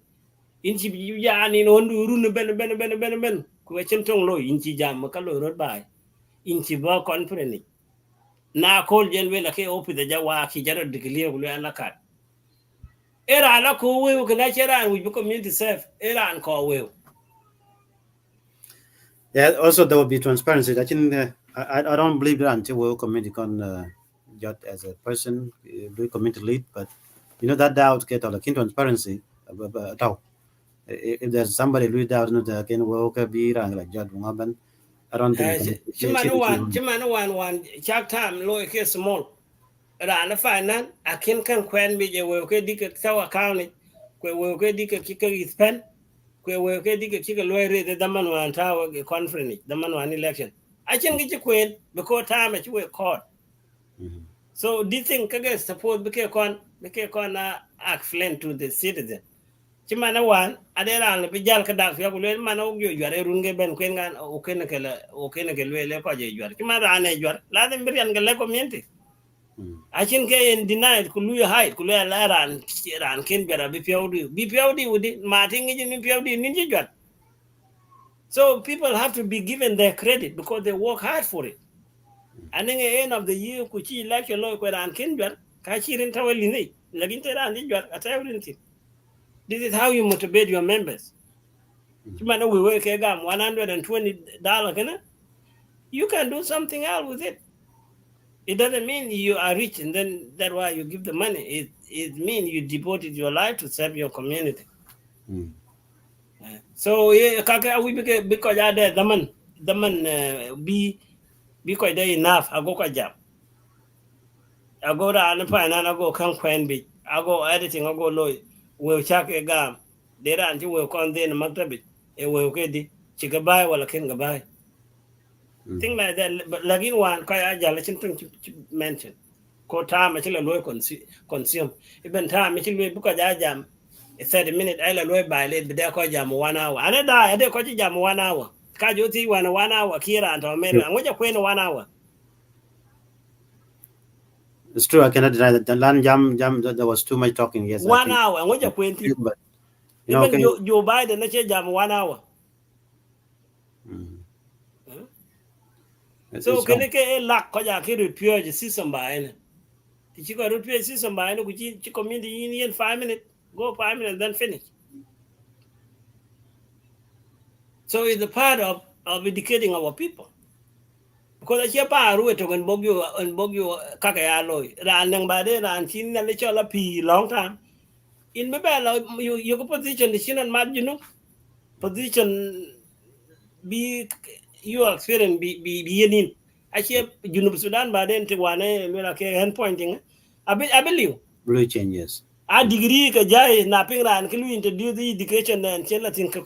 Speaker 1: Inchi bi ya ni no run ben ku chen tong loy inchi jam ka loy rot bai. Inchi ba conference na call jen we la ke opi the jawa ki jaro declare ku la kat era la ko we ku na chera and we community safe era and ko we
Speaker 2: Yeah, also there will be transparency I think I don't believe that until we community can judge as a person do community lead but that doubt get all the transparency about If there's somebody who doubt no that can work a beer and like Jad Mungaban, I don't think you
Speaker 1: chimano one chak time lo ke small rana finan akin kan kwen bi je we ke dik taw account ko we ke dik ki spend ko we ke dik ki lo re de daman wan taw conference daman wan election akin gi kwen because time we court. So this thing kage support bike kon na explain to the citizen chimana wan adera le bijal ka dak ya kulen mana ogyo jware runge ben kwen gan o ken ke le ko je jwar chimana ane jwar la dem birian gale community achin ke en denied ku lu hide ku le la ran ken bera bi pewdi udi ma tingi ni pewdi ni jwar. So people have to be given their credit because they work hard for it. And then at the end of the year, kuchi election law ko ran ken jwar ka chirin tawali ni lagin te ran jwar ata everything. This is how you motivate your members. Chimana we work egam $120 kana you can do something else with it. It doesn't mean you are rich and then that's why you give the money. It means you devoted your life to serve your community. So yeah, kaka we because ya there daman be quite enough ago ka jam. I go down and find and I go come Queen Beach. I go editing, I go low. We'll check a gam. They ran to will come there in Maktabit. It will get the chickabai while I can go by. Thing like that, but like in one, Kaya Jalachin to mention. Call time, actually, low consume. Even time, actually, because I jam 30 minutes, I'll low by late, but they're called jam 1 hour. And I die, I don't call you jam 1 hour. Kajuti 1 hour, Kira and America, and what you're paying 1 hour.
Speaker 2: It's true. I cannot deny that. The land jam. There was too much talking. Yes,
Speaker 1: 1 hour, and what you're paying.
Speaker 2: But
Speaker 1: even Joe Biden, let's say jam 1 hour. So can they lack koja ke repair the system by any? The chico repair system by any which community union 5 minutes, go 5 minutes, then finish. So it's a part of educating our people. Because I pa ru to and bogyu kakayalo ran nang bade ran chin na le chola pi long time. In bebela you go position the chin and mad position be you experience be yin. Actually, Junub Sudan baden ti wane lula ke hand pointing. I believe.
Speaker 2: Blue changes.
Speaker 1: A degree ka jai na ping ran ki lu introduce the education and chela tin ka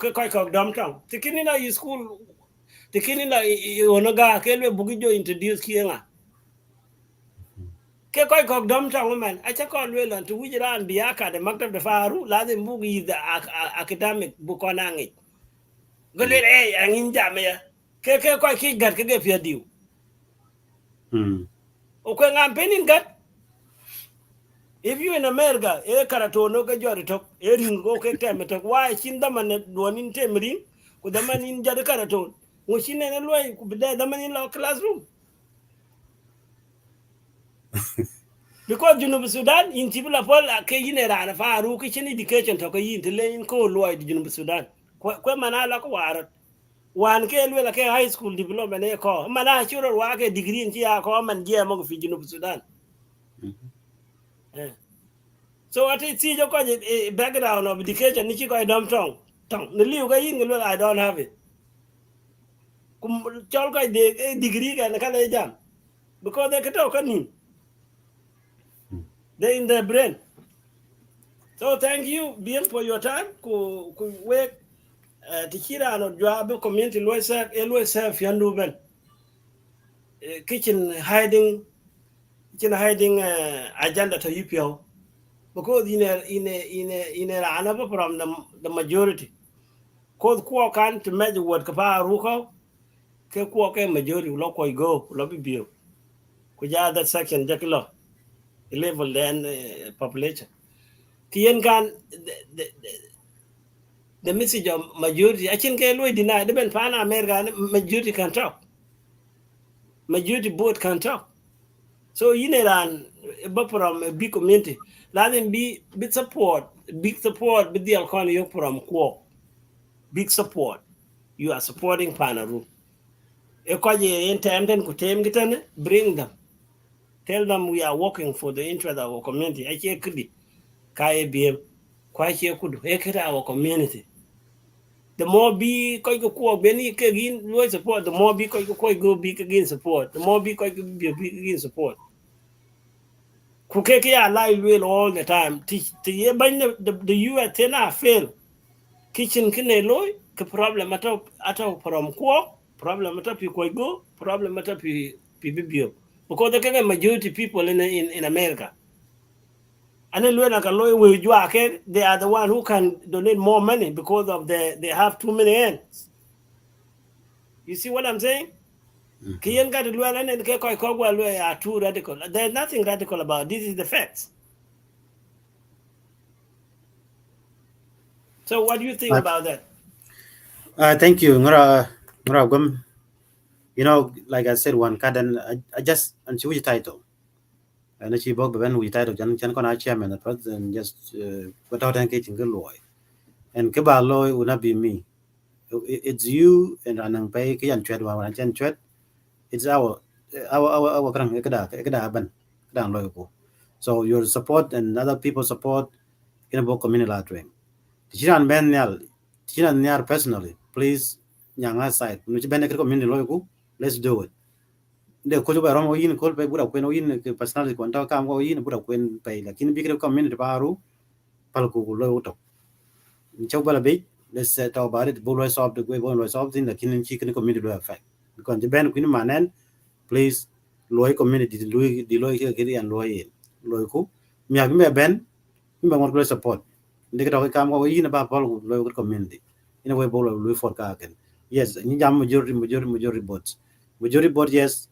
Speaker 1: dom tong. Tikini na school tikini na onaga ke le bugijo introduce ki nga. Ke dom tong man. Acha ko lula to wijran biaka de maktab de faru lazim bugi the academic bukona ngi. Golele angin jame ya. Ke ki gat ke ge fiadiu. Okay, I'm penning that. If you in America, karato no ka jori tok, ring go ke time tok, why chin the man one in temering, with the man in Jada karaton, which in a way could be the man in our classroom. Because you know Sudan, in Tibula Paul, a Kayinera and a far who kitchen education to Kayin to lay in cold Lloyd, you know Sudan. Quemana war. One can well like a high school diploma, they call. Mana sure work a degree in Tia come and Gia Mog of Sudan. So what it see your background of education, Nichiko dumb tongue. The Liu I don't have it. Chalka degree and the color jam. Because they can talk on him. They're in their brain. So thank you, Biem, for your time. Could work Tikira and Joab community always have Yanduben. Kitchen hiding agenda to UPO. Because in another from the majority. Cause Quo can to measure what Kapa Ruko, Ke majority local go, lobby bill. Kuja that section, Jackalo, level then population. Kian can the message of majority, I think we deny the Ben Pana America, majority can talk. Majority board can talk. So you need an from a big community. Let them be big support, with the economy from Quo. Big support. You are supporting Pänäruu. Bring them. Tell them we are working for the interest of our community. I could Biem, quite could our community. the more be koi ko beni ke gin loy support, the more be koi go be again support, the more be koi be again support. Kuke ya live will all the time. Ti ye ban the US tena fail. Kitchen kine loy ke problem ato from ko problem ato pi koi go problem ato pi bibio. Because the majority people in America. And then when they are the one who can donate more money because of they have too many hands. You see what I'm saying? Kiyen got and are too radical. There's nothing radical about it. This is the facts. So what do you think about that?
Speaker 2: Thank you, Ngora Gum. You know, like I said, one kadan I just and which title. And she bought when we title Jan Kona chairman the president just without engaging the law. And Kiba law would not be me. It's you and Anang Pay Kian Chred one Chan Chred. It's our Ekada Ban Kadan Loyko. So your support and other people's support in a book community latering. Tiran Ben Nyal, Tiran Nyar personally, please, young side, which Ben community loyal, let's do it. The Kojuba Romo in Cold Bay would have queen in personality when talk come in would have queen pay like in big community baru, Palco Loto. Chobala Bay, let's set about it, bull of the way one was in the kin chicken community effect. Because the Ben Queen Manan, please, Loy community, Louis, the Loy Kiri and Loy Loyku. Miagme Ben, you may want to support. They could come over in about local community. In a way, Bolo Louis for Kagan. Yes, majority votes. Majority vote, yes,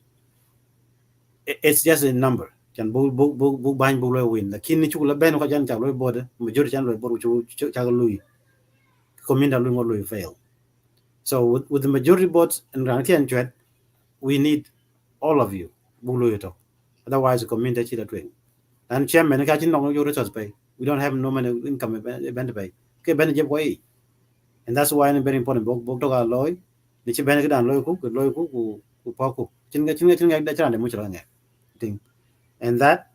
Speaker 2: it's just a number. Can book buying Bolo win. The kin chula ben or jan chalo border, majority chan board Louis. Community Louis fail. So with the majority votes and Ranki and Chad, we need all of you. Bulu otherwise, the community chila twin. And chairman, I can't know your resource pay. We don't have no money income event pay. Okay, benefit way. And that's why it's very important book to our loy ni ci ben dan loy ku poku cin ga da mu chira thing and that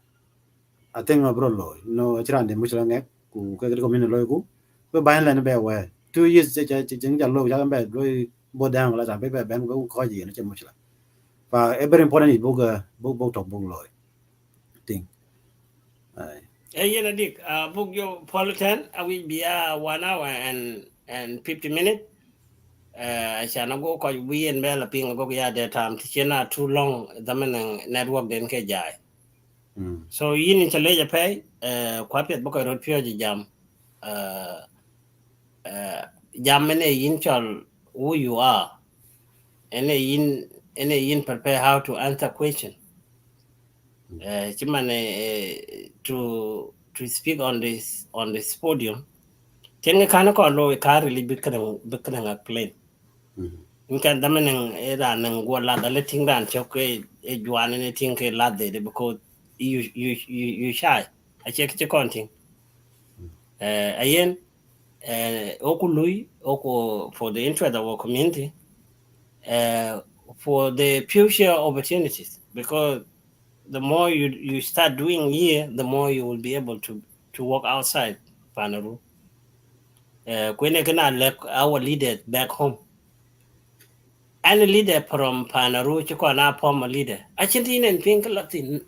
Speaker 2: I think my bro loy no chira mu chira ku ko min loy ku bayan la be wa 2 years cin ja loy ja be loy bo dan la be ben ko ji ni ci mu chira fa very important is book to book loy thing
Speaker 1: Hey, yeah, Dick. Book your politan. I will be 1 hour and 50 minutes. I shall not go call we and Bella ping go ya that time. Tichena too long. The man network then ke jai. So yin in chale pay. Quapiat book road pure jam. Uh, Jam mene yin chal who you are. Ene yin prepare how to answer question. Chimane to speak on this podium. Tenga kana ko lo ka really bikana plane. Inkan damen era nang wala dale tingran chok e juan ne ting ke lade because you shy. I check konting. Ayen oku lui oku for the interest of our community. Uh, for the future opportunities because the more you start doing here, the more you will be able to work outside Pänäruu. Kwene kana like our leaders back home. Any leader from Pänäruu, chiko na former leader. Achinti in pink latin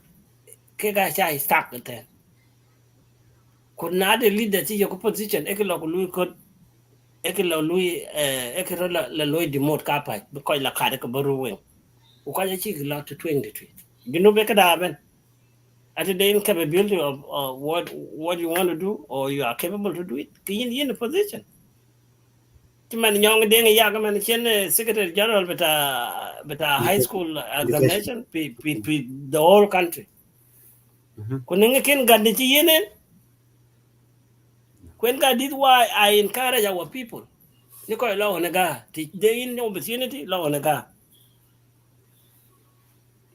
Speaker 1: kega chai stuck there. Could not the leader see your position, ekelo lui could ekelo lui ekelo la lui demote kapa because la kada ka baru wing. Ukaja chiki la to 23. You know beka da at the incapability of what you want to do or you are capable to do it. Kin in the position. Man young ding yagaman chen secretary general but a high school
Speaker 2: education.
Speaker 1: examination the whole country. Kuninga ken gadichi yenen. When God did why I encourage our people. Niko law naga. They in opportunity law naga.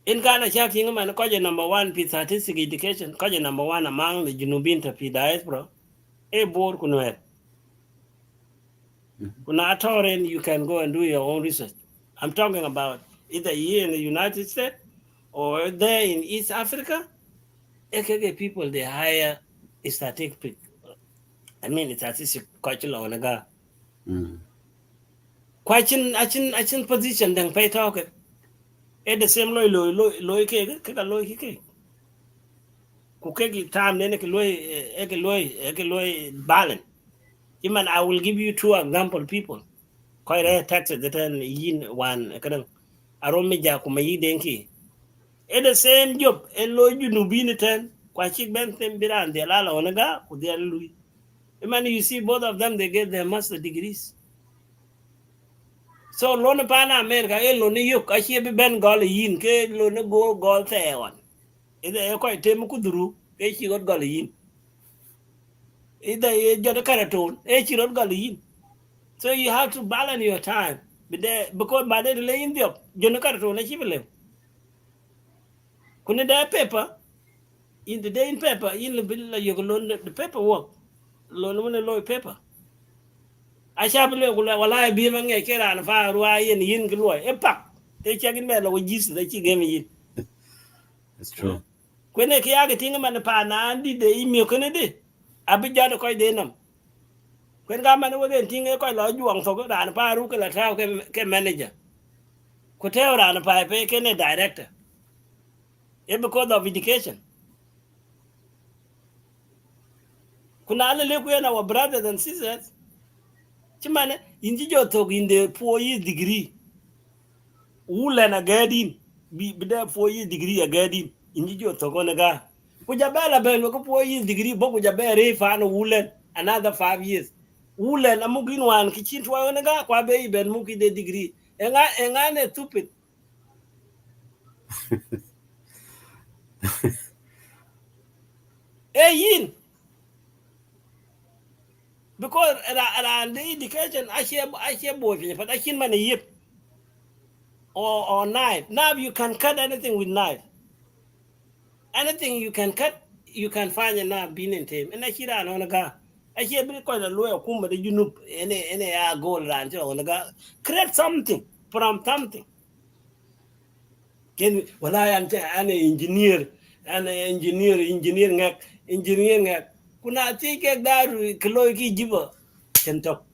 Speaker 1: In Ghana shaking man koja number 1 p statistic education koja number 1 among the Junubin to p diaspora. A board kunwe. Kuna atoren you can go and do your own research. I'm talking about either here in the United States or there in East Africa. AKK people they hire statistic. I mean, statistic culture on a guy. achin position dang pay talk the same loy ke ka loy ke ku ke time ne ke loy balance. Iman, I will give you two example people. Quite a taxes that yin one kadang aron me ja kuma yi denki. The same job and loy you no bin ten kwa chik ben tem biran de la onaga ku de lui. Iman, you see both of them they get their master degrees. So lona pana America lo ni yok achi be ben gol yin ke lo ne go gol te on. Ide e ko tem ku duru e chi got gol yin. Ide e jot karaton e chi got gol yin. So you have to balance your time. But because by the lay in the up, you know, carton, Kuna da paper, in the day in paper, in the bill, you can learn the paperwork. Learn when the paper. I shall believe, while I be among a care and fire, why in yin glory, a pack. They check in mail with Jesus that she gave me.
Speaker 2: That's true.
Speaker 1: When a kiaga thing man pan and did the email Kennedy, I be judged quite denum. When Gaman was getting a quite large one for good and Paruka can manager. Could tell and a pipe, can a director. Because of education. Kuna ale le our brothers and sisters. Chimane inji jo talk in the 4 years degree. Ula na gadin be there 4 years degree a gadin inji jo talk on ga. Kuja bela ben ko 4 years degree bo kuja be re fa no ulen another 5 years. Ulen amugin wan kichin twa on ga kwa be ben muki de degree. Enga ne stupid. Yin because around the education I share boy but I can man yip or knife. Now you can cut anything with knife. Anything you can cut, you can find a knife being in time. And I hear on a guy. I hear because a lawyer come but you know any gold ranch on a guy. Create something from something. Can well I am an engineer engineering kuna take that Kloiki Jiba can talk.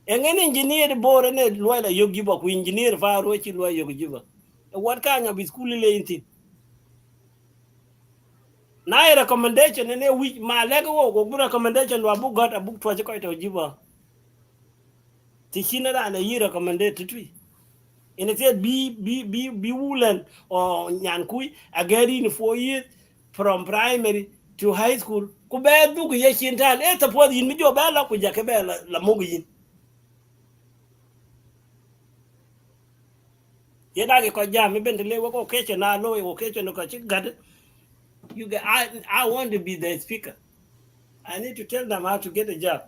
Speaker 1: And any engineer board and a lawyer you give up, we engineer far which lawyer you give up. What kind of school lane? Na recommendation ne week ma lego wo go recommendation wa book got a book to ko to jiba ti hinara na yi recommended to tree in it said be wulen or nyankui agari in 4 years from primary to high school ku be du ku ye hintan e to pod yin mi jo ba la ku jake be la mugu yin ye da ko jam ben le wo ko keche na lo wo keche no ka chi gad you get I want to be the speaker. I need to tell them how to get a job.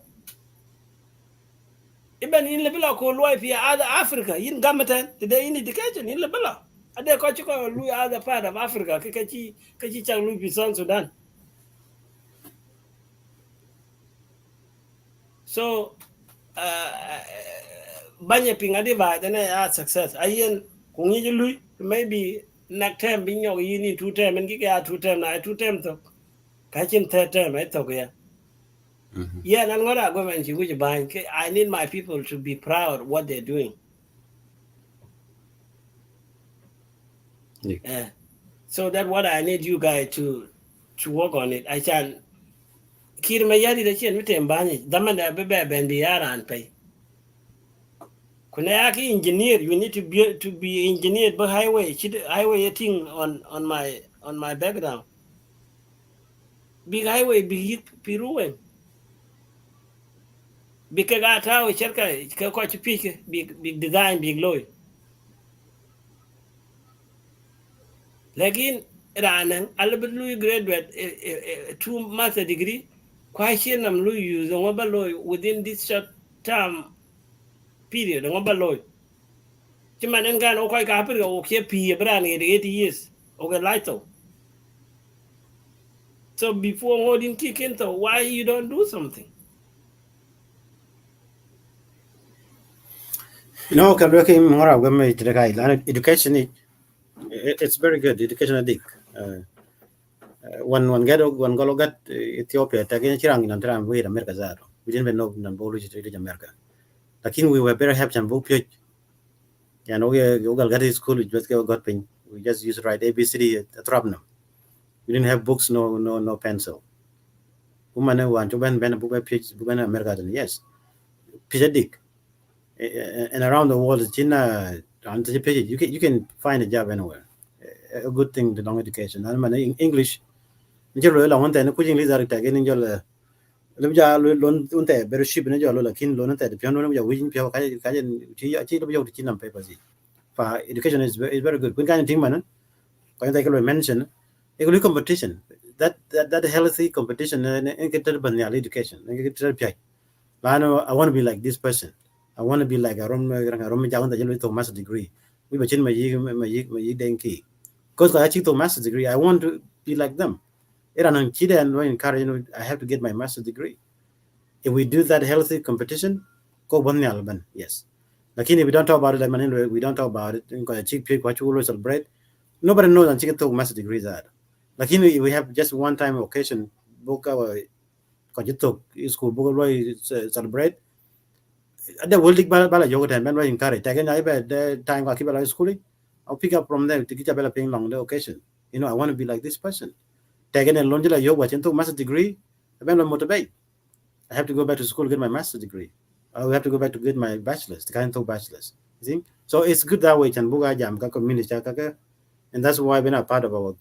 Speaker 1: Even in Libya, ko loy fi other Africa, in Gamatan, today in education in Libya. Ade ko chiko lui other part of Africa, kachi chang lui fi Sudan. So banya pinga di ba dene a success. Ayen kungi lui maybe next time bin yo yini 2 term and giga 2 term na 2 term to kachin 3 term I to ya. Yeah, nan ngora go man chi which I need my people to be proud of what they're doing. Yeah. So that's what I need you guys to work on it. I can kir me yadi da chen mite mbani daman da bebe ben bi yara an pay. Kuna yaki engineer, you need to be engineered by highway thing on my background. Big highway big piruwen. Big ka ta o cherka ka ko chi big design big loy. Lakin ranan alabit lui graduate 2 master degree question am lui use ngaba loy within this short term period ngaba loy chiman ngan o kai ka pir o ke pi bran 80 years okay lighto. So before ngodin kick into why you don't do something?
Speaker 2: You know, can working more of them education it's very good education adik. One get one golo Ethiopia taking chirang in America zaro. We didn't even know Nambolu to America. Lakin we were better help chan book page. And we got school just got pin. We just used to write ABCD at Trabnam. We didn't have books, no pencil. Woman want to ben a book page book America. Yes. Page and around the world, China, you can find a job anywhere. A good thing the long education. And man, English, njalo la wante na kujing liza rita gani njalo le ja lon unte beru ship na jalo la kin lon unte de piano na ja wijin pio ka chi lo jo chi nam paper zi. For education is very good. Kun kan ting man ko ta ko mention e ko competition. That healthy competition and get the education. Get the pi. I want to be like this person. I want to be like a Rom Jawan that to master degree. We were chin my denki. Because I achieved a master degree, I want to be like them. And encourage, I have to get my master degree. If we do that healthy competition, go bon alban, yes. Like if we don't talk about it, we don't talk about it, because a cheap pig what you always celebrate. Nobody knows and chicken talk master degrees that. Like we have just one time occasion, book our school book celebrate ada world bala yoga tan ben in kare taken I bet the time I keep a schooling. I'll pick up from there to get a bella paying long the occasion. I want to be like this person. Taken a lonjila yoga into master degree, I ben motivate. I have to go back to school get my master degree. I will have to go back to get my bachelor's, the kind of bachelor's. You think? So it's good that way can buga jam ka community kaka, and that's why we're not part of our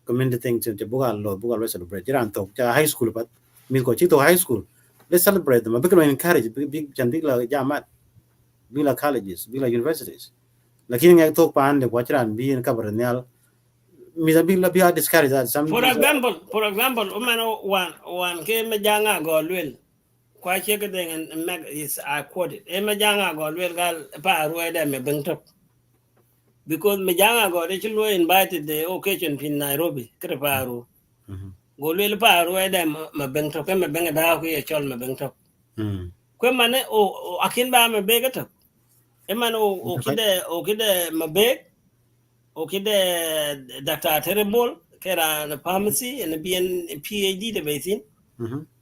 Speaker 2: community thing to buga lo buga celebrate. Jiran talk high school but me go to high school. Let's celebrate them. Because encourage big like jamat bila colleges, bila universities. Lakini ngai tok pan de wachiran bi en kabar nyal. Misa bila bi discourage that some
Speaker 1: For example, one ke me janga go lwel. Kwa che ke den meg is I quote it. E me janga go lwel gal pa ruwa da me bengtok. Because me janga go de chilo invited the occasion in Nairobi, kre paru. Go lwel pa ruwa da me bengtok me benga da ko ye chol me bengtok. Kwe mane o akin ba me bega tok. E man o kide me beg o kide Dr. Terrible kera na pharmacy and bien PhD de besin.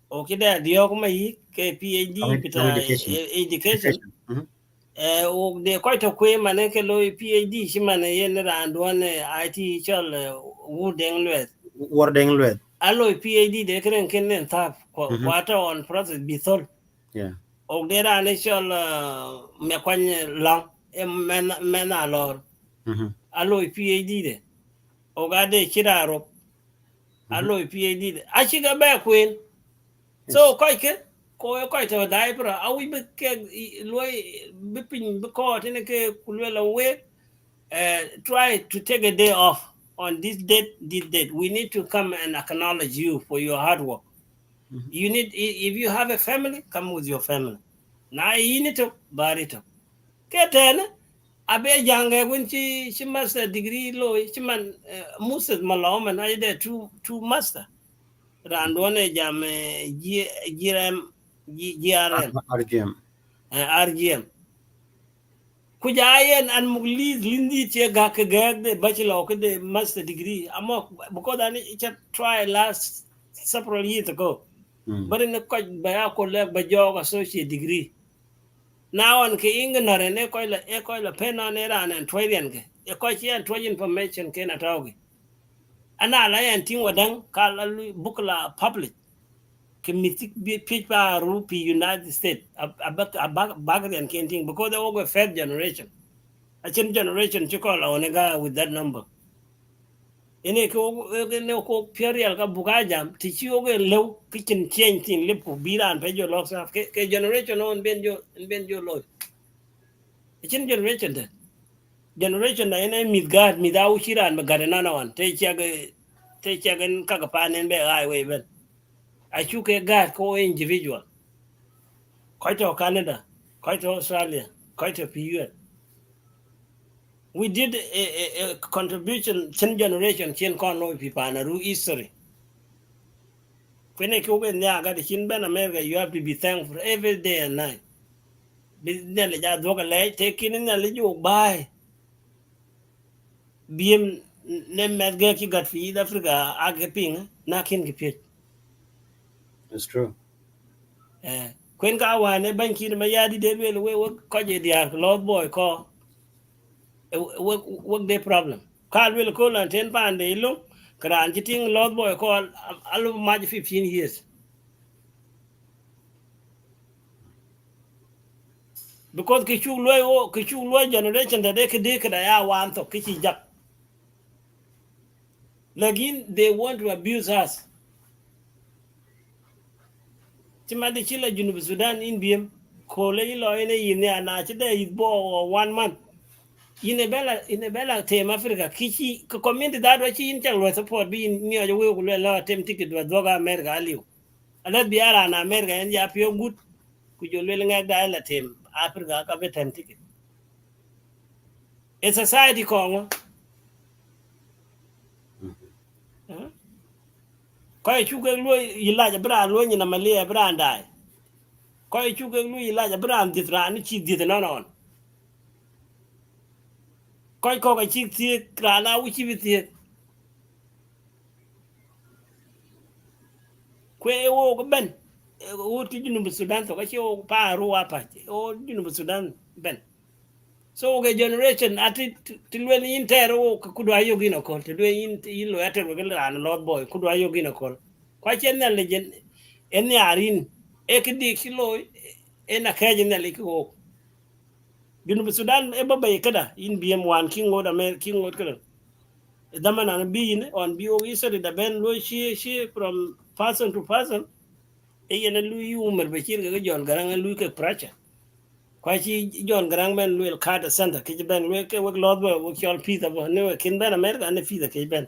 Speaker 1: O kide diok ma yi ke PhD bita education. O de ko to kwe mane ke lo PhD shi mane yen ran don IT chol
Speaker 2: wording lwet.
Speaker 1: Allo PhD de kren ken tap kwata on process bithol.
Speaker 2: Yeah.
Speaker 1: O de ran chol me kwanye long men alor. Allo PhD de. O ga de kiraro. Allo PhD de. Achiga ba queen. So koike ko to diaper awi be ke loy bipin be ko tene ke kulwela we try to take a day off on this date. We need to come and acknowledge you for your hard work. You need, if you have a family, come with your family. Now you need to buy it up. Ketene abe jange when she master degree low she man mused malom and I there two master. Randone jam GRM RGM kujayen and mugli lindi che ga ke the bachelor ke the master degree amok because I need to try last several years ago but in the coach by a colleague by jog associate degree now on ke ingner ne ko la pena ne ran and twilian ke e ko chi and twilian information ke na tawge ana la yan tin wadan kala bukla public committee people rupi United States a and canting because they were third generation. A chin generation chikola onega with that number. Ine ko perial ka bugajam tichi oge low kitchen change thing lipo bira and pejo locks of ke generation on benjo low. A chin generation that generation na ine midgard midau shira and magarana one take chagan kagapan and be highway ben. I took a guard co individual. Quite to Canada, quite to Australia, quite to PUN. We did a contribution 10 generation chen kon no pi Pänäruu history. When I go in there, got in Ben America, you have to be thankful every day and night. Business ja doga lay taking in a little buy. Biem Miabek ki got fi Africa agaping na kin ki pit.
Speaker 2: It's true.
Speaker 1: kwen ka wane ban kin ma yadi de we ko je dia lord boy ko work the problem kal will ko lan ten pan de lu kran ti ting lord boy ko alu ma 15 years because ki chu loy generation de ke da ya wan to ki jap lagin they want to abuse us ti ma de chila junub sudan in biem ko le lo ene yine na ti de bo 1 month in a bela team Africa kichi ko community that wa chi in chang lo support bi ni ajo we ko le tem ticket wa doga America aliu ala biara na America en ya pio good ku jo le ngak da la tem Africa ka be tem ticket a society ko ko chu ke lo ila ja bra lo ni na malia bra ndai ko chu ke lo ila ja bra dit ra ni chi dit na non ko ka chi ti ra na u chi bi ti kwe wo ko ben o ti junub Sudan to ka chi o pa ru wa pa o junub Sudan ben so ke generation ati tilwen intero ku do ayo gino ko tilwen in lo ate ko ran lord boy ku do ayo gino ko kwa chen na lejen en yarin e ke di kilo en a kaje na le ko junub Sudan e baba e kada in biem wan kingo da mer kingo kada damana na bi ne on bi o isori da ben lo shi from person to person e yena lu yu umar be chir ga jon garanga lu ke pracha kwa chi John Grang ben Luel Carter Center ke ben we ke we lord we chol pizza bo ne kin ben America ne pizza ke ben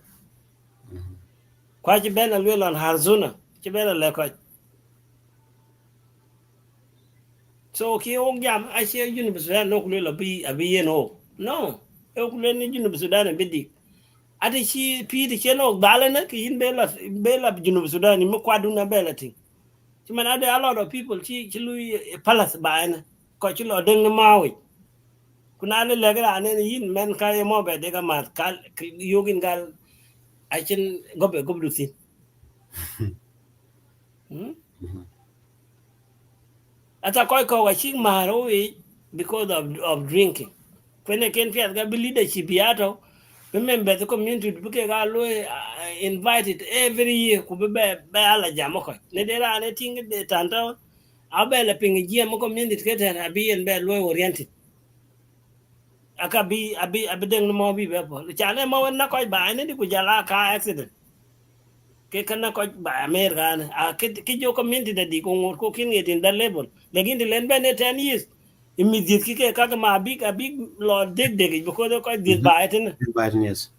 Speaker 1: kwa chi ben Luel on Harzuna chi ben le ko so ki on jam a che university no ku le bi abi yeno no e ku le ni university be di ati chi pi de cheno dale ne ki in bela university ni mo kwadu na bela ti chi man ade a lot of people chi lu palace ba ne ko chi lo deng mawi kuna le legra ne yin men ka mo be de ga mat kal yogin gal achin gobe gobdu sin ata koy ko ga ching maro because of drinking when I can feel ga leadership yato remember the community buke ga lo invited every year ku be ala jamo ko ne de ra ne ting de tanto abela ping je mo community ke ta bi en be lo oriented aka bi abi deng mo bi be po chane mo na ko ba ne di ku jala ka accident ke kana ko ba America ne a ke jo community da di ko ngor ko kin ngedin da level lekin de len ben 10 years immediate ki ke ka ma big a big lo deg deg because ko di ba eten
Speaker 2: Yes.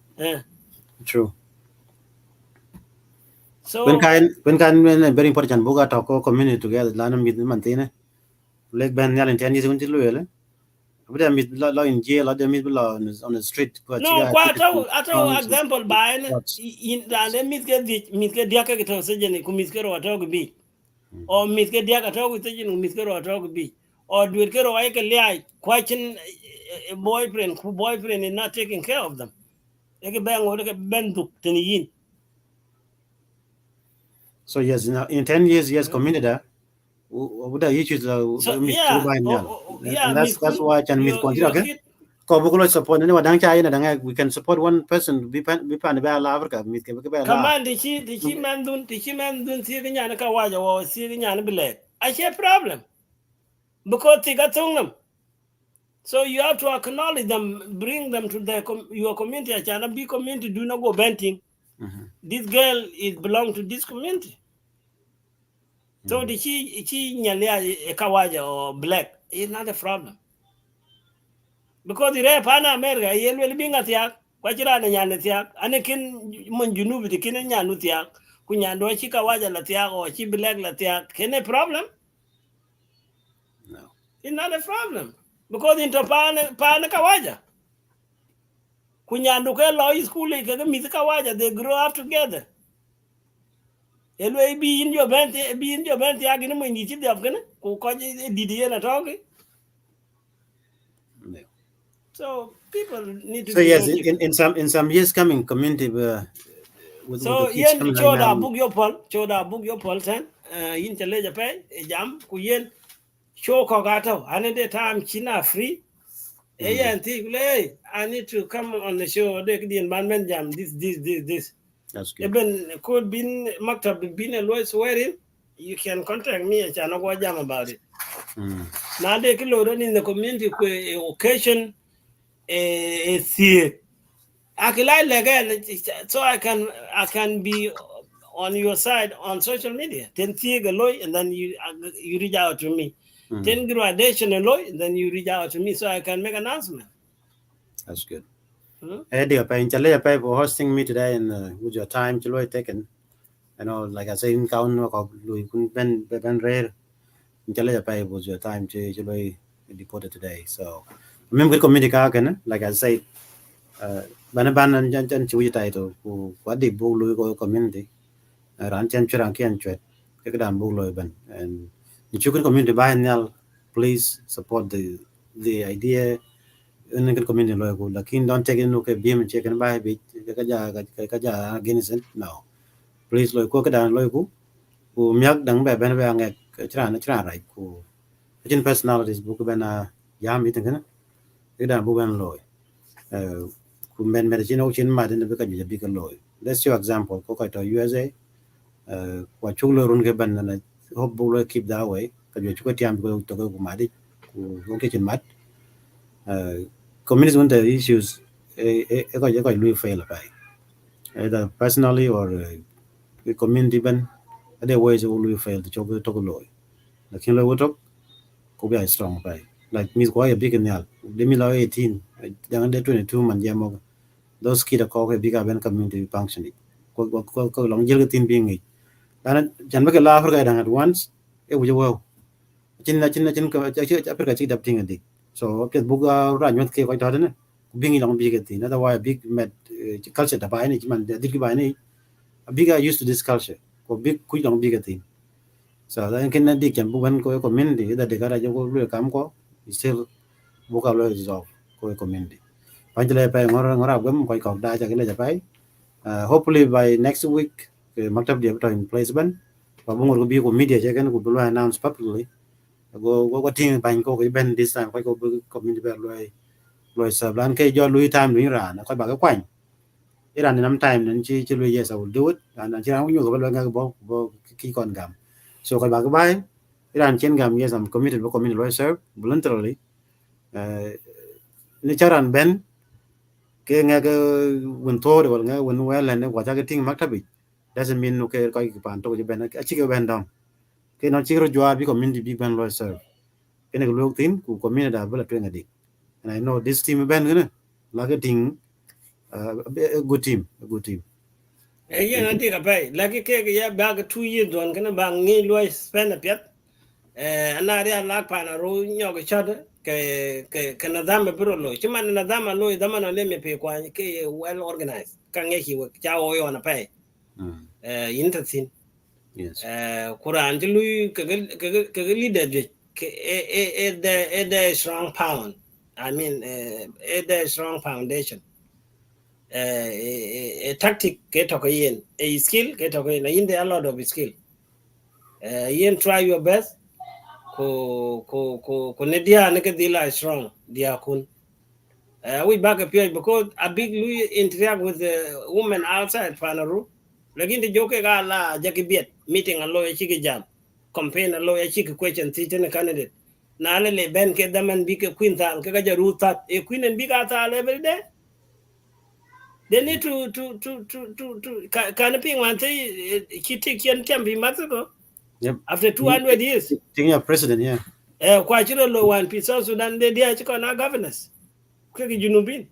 Speaker 2: True.
Speaker 1: so
Speaker 2: when very important buga talk community together lana mid mantine leg ben yal in 10 years until luele but mid lo in jail lo mid lo on the street ko
Speaker 1: no
Speaker 2: chiga
Speaker 1: kwa to example ba ne
Speaker 2: Lots.
Speaker 1: in da ne mit ke dia ka to se jeni ku mit ke ro to bi o mit ke dia ka to se jeni mit ke ro to bi or do it ke ro ai ke liai question boyfriend is not taking care of them ke ben wo ke ben duk tin yin
Speaker 2: So yes, in 10 years, yes, community da would have issues
Speaker 1: so
Speaker 2: mit
Speaker 1: yeah
Speaker 2: and
Speaker 1: yeah
Speaker 2: that's why can mit continue
Speaker 1: your
Speaker 2: okay.
Speaker 1: kid
Speaker 2: Ko bugulo support ne wadang cha ina danga we can support one person bi pan ba la Africa mit ke ba la.
Speaker 1: command the chi man dun ti ga nyana ka waja wo si ga nyana bile I share problem because they got them. So you have to acknowledge them, bring them to your community. I cannot be community, do not go venting. This girl is belong to this community. So the she nyalia kawaja or black is not a problem. Because the rap Pana America, he will be at yak, Quachira and Yanatiak, and a kin Munjunubi, the kin and Yanutiak, Kunyando Chikawaja Latiak or she black Latiak, can a problem?
Speaker 2: No.
Speaker 1: It's not a problem. Because into Pana Kawaja. Kunyanduke law school ke mizika waja they grow up together elwe be in your bent ya gine mo ndi ti dab gane ko ko didi na talk
Speaker 2: No.
Speaker 1: so people need to
Speaker 2: So
Speaker 1: be
Speaker 2: yes,
Speaker 1: logical
Speaker 2: in some years coming, community with the
Speaker 1: so
Speaker 2: kids
Speaker 1: yen
Speaker 2: coming right now.
Speaker 1: choda book your poll ten yin tele ja pe jam ku yen show kogato another time china free.
Speaker 2: Mm.
Speaker 1: And think, hey, I need to come on the show. They the environment jam this.
Speaker 2: That's good.
Speaker 1: Even could be maktab been a lawyer swearing. You can contact me and I'll go jam about it.
Speaker 2: Mm.
Speaker 1: Now they can learn in the community occasion a see. I can like again so I can be on your side on social media. Then see a lawyer and then you reach out to me.
Speaker 2: Mm.
Speaker 1: Then graduation a lawyer and then you reach out to me so I can make announcement.
Speaker 2: That's good.
Speaker 1: Hmm?
Speaker 2: Hey, dear Pay, Chale Pay for hosting me today and with your time, Chalo taken. I know, like I say, in Kaun, Louis, Ben Rare, Chale Pay was your time to Chalo deported today. So, remember, community can, like I say, Banaban and Jan Chui title, who what the Bulu community, Ran Chan Churan Kian Chet, Kakadan Bulu Ben, and the Chukan community by now, please support the idea in the community logo. Lakin don't take in okay beam and chicken by bit kaja against it. No. Please logo kadan logo who milk dang by ben bang at chran right who agent personalities book ben yam eating kana kadan bu ben loy. Who men medicine ocean mad in the big loy. That's your example. Coca to USA. What chulo run ke ban and I hope bull keep that way. Kaja chukatiam go to go mad. Who kitchen mad. Communism the issues ko lui fail by either personally or community ban other ways will fail to talk low lakin lo talk ko be strong by like me ko ya big nyal de mi lo 18 jangan de 22 man jamo those kid ko ke big ben community functioning ko long jil tin being it dan jan ba ke la africa dan at once e wo wo chin ko africa chi dap ting dik so pet buga ra nyot ke ko ta ne bingi long big thing otherwise big met culture da ba ni man dik ba ni big are used to this culture ko big ku long big thing so then ken dik can bu ban ko community da de gara jo ko lu kam ko still buka lo resolve ko community panjale pa ngora gam ko ko da ja ke le ja pai hopefully by next week maktab dia in place ban pa bu ngor ko bi ko media ja ken ko bu announce publicly go ting ban ko ben this time ko community ba lo serve lan ke jo lui time lui ra ko ba ko kwany iran nam time nan chi lui yes I will do it and chi ran nyu ko lo nga bo ki kon gam so ko ba ko bai iran chen gam yes I'm committed to community lo serve voluntarily uh, ni charan ben ke nga ke won to de nga won well ne wa ta ke ting maktabi doesn't mean no ke ko ki pan to je ben a chi ke ben dong ke no chi ro jwa bi community bi ben lo serve ke ne lo tin ku community da bela twenga dik and I know this team ben gonna like a thing a good team
Speaker 1: Yeah,
Speaker 2: thank
Speaker 1: I
Speaker 2: you
Speaker 1: think I like ya bag 2 years on kana bang ni lo spend a piet. Ana ria lak Pänäruu nyog chad ke nadama bro lo. Chima nadama lo dama no le me pe kwa ke well organized. Kan ye hi cha o yo na pay.
Speaker 2: mm.
Speaker 1: Intasin.
Speaker 2: Yes
Speaker 1: Quran ji lu ke leader ke the strong pound. I mean the strong foundation. A tactic ke to yen a skill ke to yen in the a lot of skill yen try your best ko ne dia ne ke dila strong dia kun we back up here because a big Louis interact with the women outside Pänäruu lagin the joke ga la jaki biet meeting a lawyer chiki jam campaign a lawyer chiki question the candidate na le ben ke daman bi ke queen tal ke ga jaru tat e queen and big ata every day. They need to canopy one thing can be Mexico
Speaker 2: yep
Speaker 1: after 200 years.
Speaker 2: thing your president yeah
Speaker 1: Quite low one piece of Sudan they are our governors. Junubin.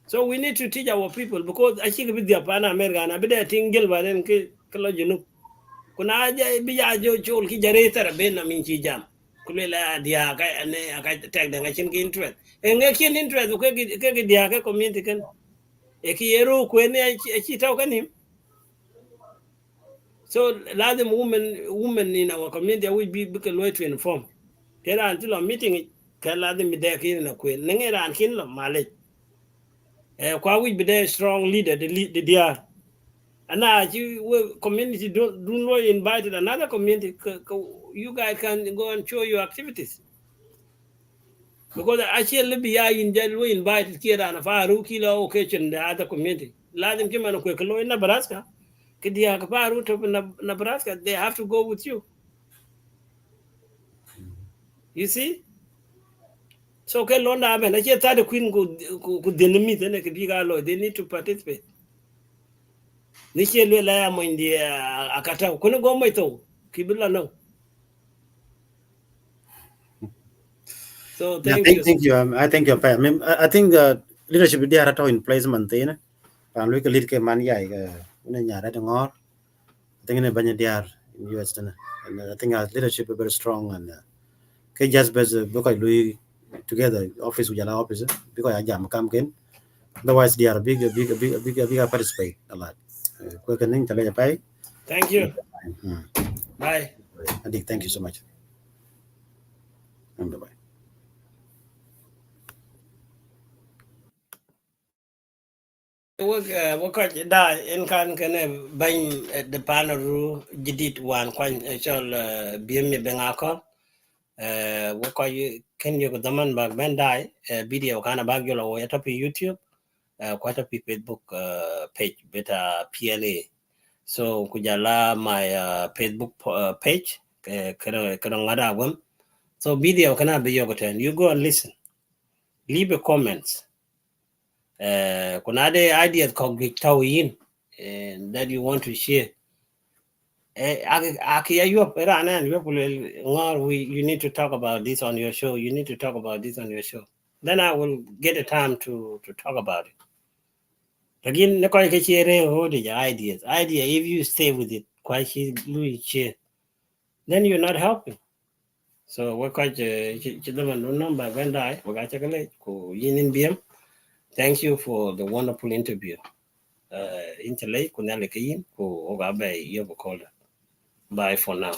Speaker 1: So we need to teach our people because I think with the Pan American, I bet I think Gilbert and Kalo Junub. Kuna be a jo chol ki jareta ben na minchi jam. Kulela dia ka ane aka tag the ngachin ki interest. And ngakin interest ke dia ka community kan. Eki ero kwene achi tau kanim. So lazim women in our community we be because way to inform. Kera until a meeting can lazim be there kin na kwen. Nengera an kin lo malej. Kwa we be there strong leader the dia. And now you community do not invite another community. You guys can go and show your activities. Because actually be in jail invited Kira and Faru Kilo occasion the other community. Ladim Kiman Kwekalo in Nebraska. Kidia Kaparu to Nebraska, they have to go with you. You see? So Londa I mean I just thought the Queen could delimit and they need to participate. Niche Lula mo in the Akata, couldn't go my toe. Kibula no. So
Speaker 2: Yeah,
Speaker 1: thank you.
Speaker 2: thank you. I thank you. I mean, I think leadership there at in place maintain. And look at little man, yeah, in a ngor. I think in a banya there in US, and I think our leadership is very strong and just best because we together office with your office because I jam come in. Otherwise, they are big participate a lot.
Speaker 1: Thank you. Bye.
Speaker 2: I think thank you so much. Bye bye.
Speaker 1: Work da in kan bang the Pänäruu jidit wan kwan chol Biem Miabek work can you daman bag ben dai video kana bag yolo ya tapi YouTube quite a Facebook page beta PNA. So kujala my Facebook page kada ngada wam. So video kana be yogoten. You go and listen. Leave a comments. Kuna de ideas kogitawin that you want to share. You need to talk about this on your show. You need to talk about this on your show. Then I will get a time to talk about it. Again, the ideas. Idea, if you stay with it, then you're not helping. So we're quite thank you for the wonderful interview. Bye for now.